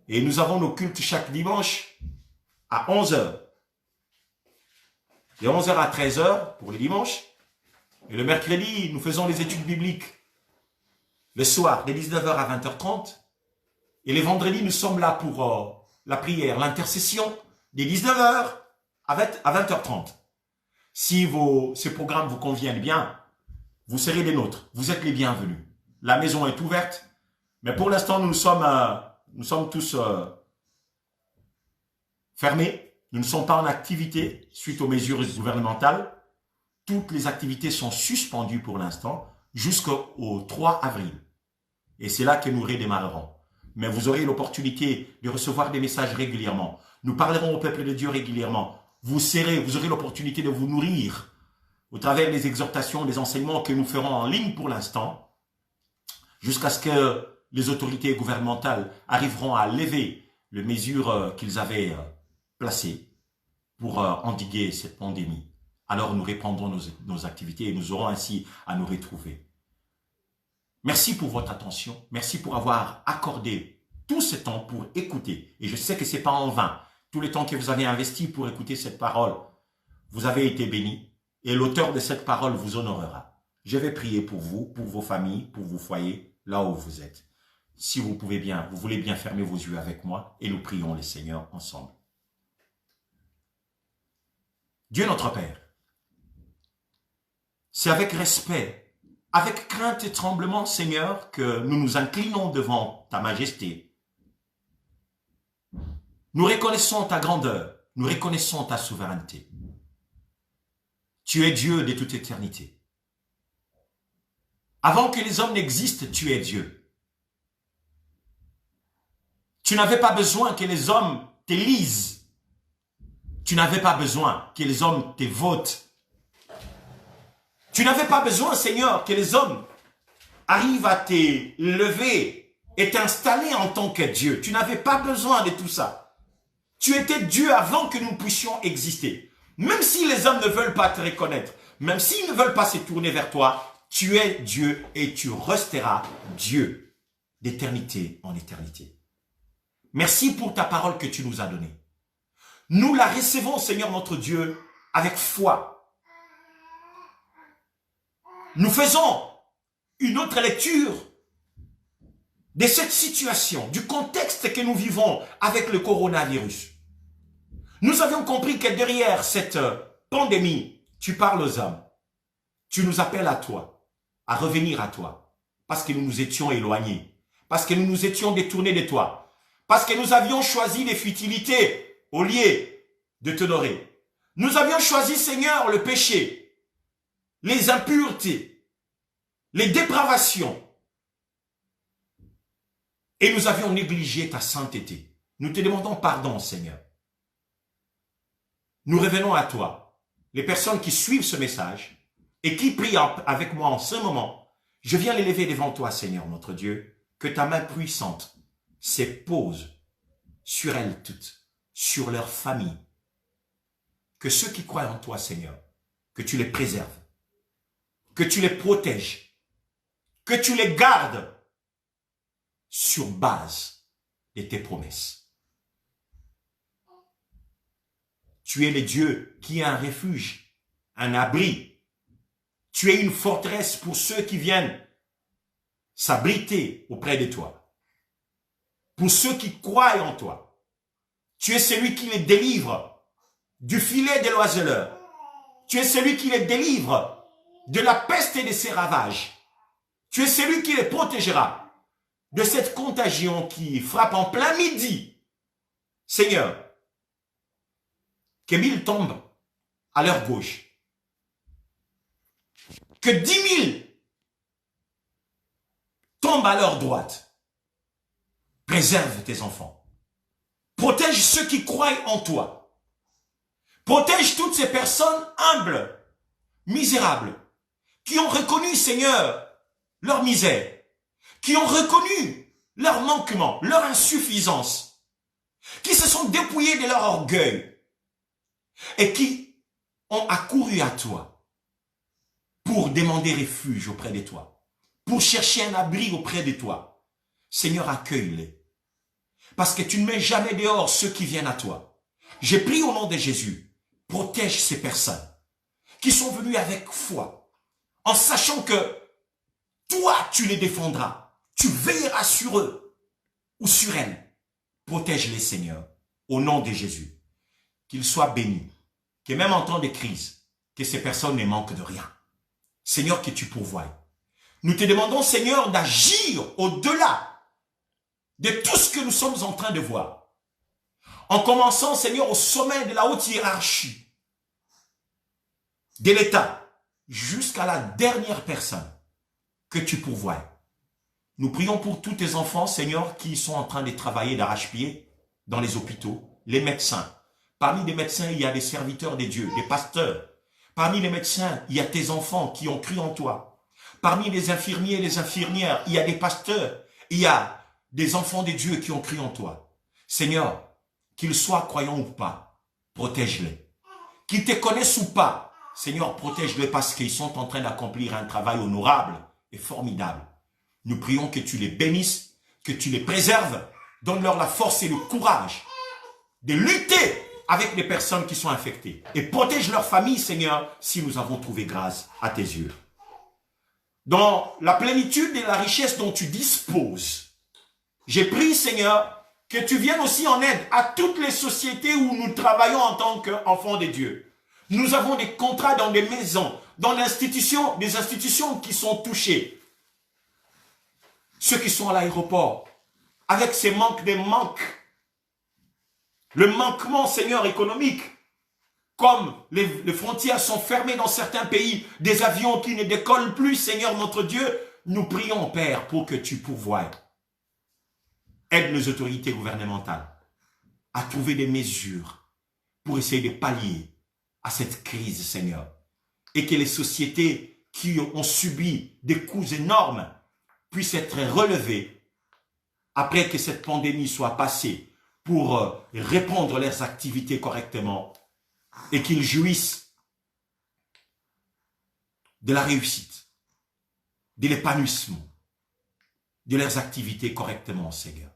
Et nous avons nos cultes chaque dimanche à 11h. De 11h à 13h pour les dimanches. Et le mercredi, nous faisons les études bibliques. Le soir, de 19h à 20h30. Et les vendredis, nous sommes là pour la prière, l'intercession, de 19h à 20h30. Si ces programmes vous conviennent bien, vous serez des nôtres. Vous êtes les bienvenus. La maison est ouverte. Mais pour l'instant, nous sommes tous fermés. Nous ne sommes pas en activité suite aux mesures gouvernementales. Toutes les activités sont suspendues pour l'instant jusqu'au 3 avril. Et c'est là que nous redémarrerons. Mais vous aurez l'opportunité de recevoir des messages régulièrement. Nous parlerons au peuple de Dieu régulièrement. Vous aurez l'opportunité de vous nourrir au travers des exhortations, des enseignements que nous ferons en ligne pour l'instant, jusqu'à ce que les autorités gouvernementales arriveront à lever les mesures qu'ils avaient placées pour endiguer cette pandémie. Alors nous reprendrons nos activités et nous aurons ainsi à nous retrouver. Merci pour votre attention. Merci pour avoir accordé tout ce temps pour écouter. Et je sais que ce n'est pas en vain. Tout le temps que vous avez investi pour écouter cette parole, vous avez été bénis. Et l'auteur de cette parole vous honorera. Je vais prier pour vous, pour vos familles, pour vos foyers, là où vous êtes. Si vous voulez bien fermer vos yeux avec moi et nous prions le Seigneur ensemble. Dieu notre Père, c'est avec respect, avec crainte et tremblement, Seigneur, que nous nous inclinons devant ta majesté. Nous reconnaissons ta grandeur, nous reconnaissons ta souveraineté. Tu es Dieu de toute éternité. Avant que les hommes n'existent, tu es Dieu. Tu n'avais pas besoin que les hommes t'élisent Tu n'avais pas besoin que les hommes te votent. Tu n'avais pas besoin, Seigneur, que les hommes arrivent à t'élever et t'installer en tant que Dieu. Tu n'avais pas besoin de tout ça. Tu étais Dieu avant que nous puissions exister. Même si les hommes ne veulent pas te reconnaître, même s'ils ne veulent pas se tourner vers toi, tu es Dieu et tu resteras Dieu d'éternité en éternité. Merci pour ta parole que tu nous as donnée. Nous la recevons, Seigneur notre Dieu, avec foi. Nous faisons une autre lecture de cette situation, du contexte que nous vivons avec le coronavirus. Nous avions compris que derrière cette pandémie, tu parles aux hommes. Tu nous appelles à toi, à revenir à toi, parce que nous nous étions éloignés, parce que nous nous étions détournés de toi, parce que nous avions choisi les futilités au lieu de t'honorer. Nous avions choisi, Seigneur, le péché, les impuretés, les dépravations, et nous avions négligé ta sainteté. Nous te demandons pardon, Seigneur. Nous revenons à toi. Les personnes qui suivent ce message et qui prient avec moi en ce moment, je viens les lever devant toi, Seigneur, notre Dieu, que ta main puissante se pose sur elles toutes, sur leur famille. Que ceux qui croient en toi, Seigneur, que tu les préserves, que tu les protèges, que tu les gardes sur base de tes promesses. Tu es le Dieu qui est un refuge, un abri. Tu es une forteresse pour ceux qui viennent s'abriter auprès de toi. Pour ceux qui croient en toi. Tu es celui qui les délivre du filet de l'oiseleur. Tu es celui qui les délivre de la peste et de ses ravages. Tu es celui qui les protégera de cette contagion qui frappe en plein midi. Seigneur, que 1000 tombent à leur gauche. Que 10 000 tombent à leur droite. Préserve tes enfants. Protège ceux qui croient en toi. Protège toutes ces personnes humbles, misérables, qui ont reconnu, Seigneur, leur misère, qui ont reconnu leur manquement, leur insuffisance, qui se sont dépouillés de leur orgueil et qui ont accouru à toi pour demander refuge auprès de toi, pour chercher un abri auprès de toi. Seigneur, accueille-les, parce que tu ne mets jamais dehors ceux qui viennent à toi. J'ai prié au nom de Jésus, protège ces personnes qui sont venues avec foi, en sachant que toi, tu les défendras. Tu veilleras sur eux ou sur elles. Protège-les, Seigneur, au nom de Jésus. Qu'ils soient bénis. Que même en temps de crise, que ces personnes ne manquent de rien. Seigneur, que tu pourvoies. Nous te demandons, Seigneur, d'agir au-delà de tout ce que nous sommes en train de voir. En commençant, Seigneur, au sommet de la haute hiérarchie de l'État, jusqu'à la dernière personne, que tu pourvoies. Nous prions pour tous tes enfants, Seigneur, qui sont en train de travailler d'arrache-pied dans les hôpitaux, les médecins. Parmi les médecins, il y a des serviteurs de Dieu, des pasteurs. Parmi les médecins, il y a tes enfants qui ont cru en toi. Parmi les infirmiers et les infirmières, il y a des pasteurs. Il y a des enfants de Dieu qui ont cru en toi. Seigneur, qu'ils soient croyants ou pas, protège-les. Qu'ils te connaissent ou pas, Seigneur, protège-les parce qu'ils sont en train d'accomplir un travail honorable et formidable. Nous prions que tu les bénisses, que tu les préserves, donne-leur la force et le courage de lutter avec les personnes qui sont infectées. Et protège leur famille, Seigneur, si nous avons trouvé grâce à tes yeux. Dans la plénitude et la richesse dont tu disposes, j'ai prié, Seigneur, que tu viennes aussi en aide à toutes les sociétés où nous travaillons en tant qu'enfants de Dieu. Nous avons des contrats dans des maisons, dans l'institution, des institutions qui sont touchées. Ceux qui sont à l'aéroport, avec ces manques de manques, le manquement, Seigneur, économique, comme les frontières sont fermées dans certains pays, des avions qui ne décollent plus, Seigneur notre Dieu, nous prions, Père, pour que tu pourvoies. Aide les autorités gouvernementales à trouver des mesures pour essayer de pallier à cette crise, Seigneur. Et que les sociétés qui ont subi des coups énormes puissent être relevées après que cette pandémie soit passée pour répondre leurs activités correctement et qu'ils jouissent de la réussite, de l'épanouissement, de leurs activités correctement, Seigneur.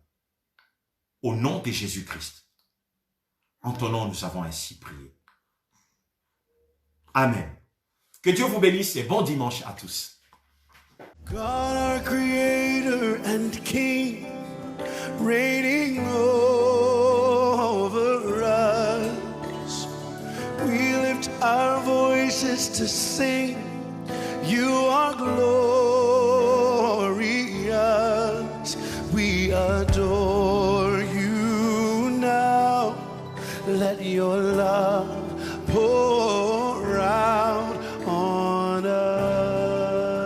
Au nom de Jésus-Christ, en ton nom, nous avons ainsi prié. Amen. Que Dieu vous bénisse et bon dimanche à tous. God, our Creator and King, reigning over us, we lift our voices to sing. You are glorious. We adore you now. Let your love pour out on us.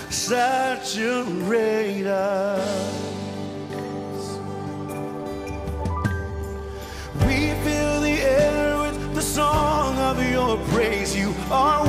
Saturate us. We fill the air with the song of your praise. You are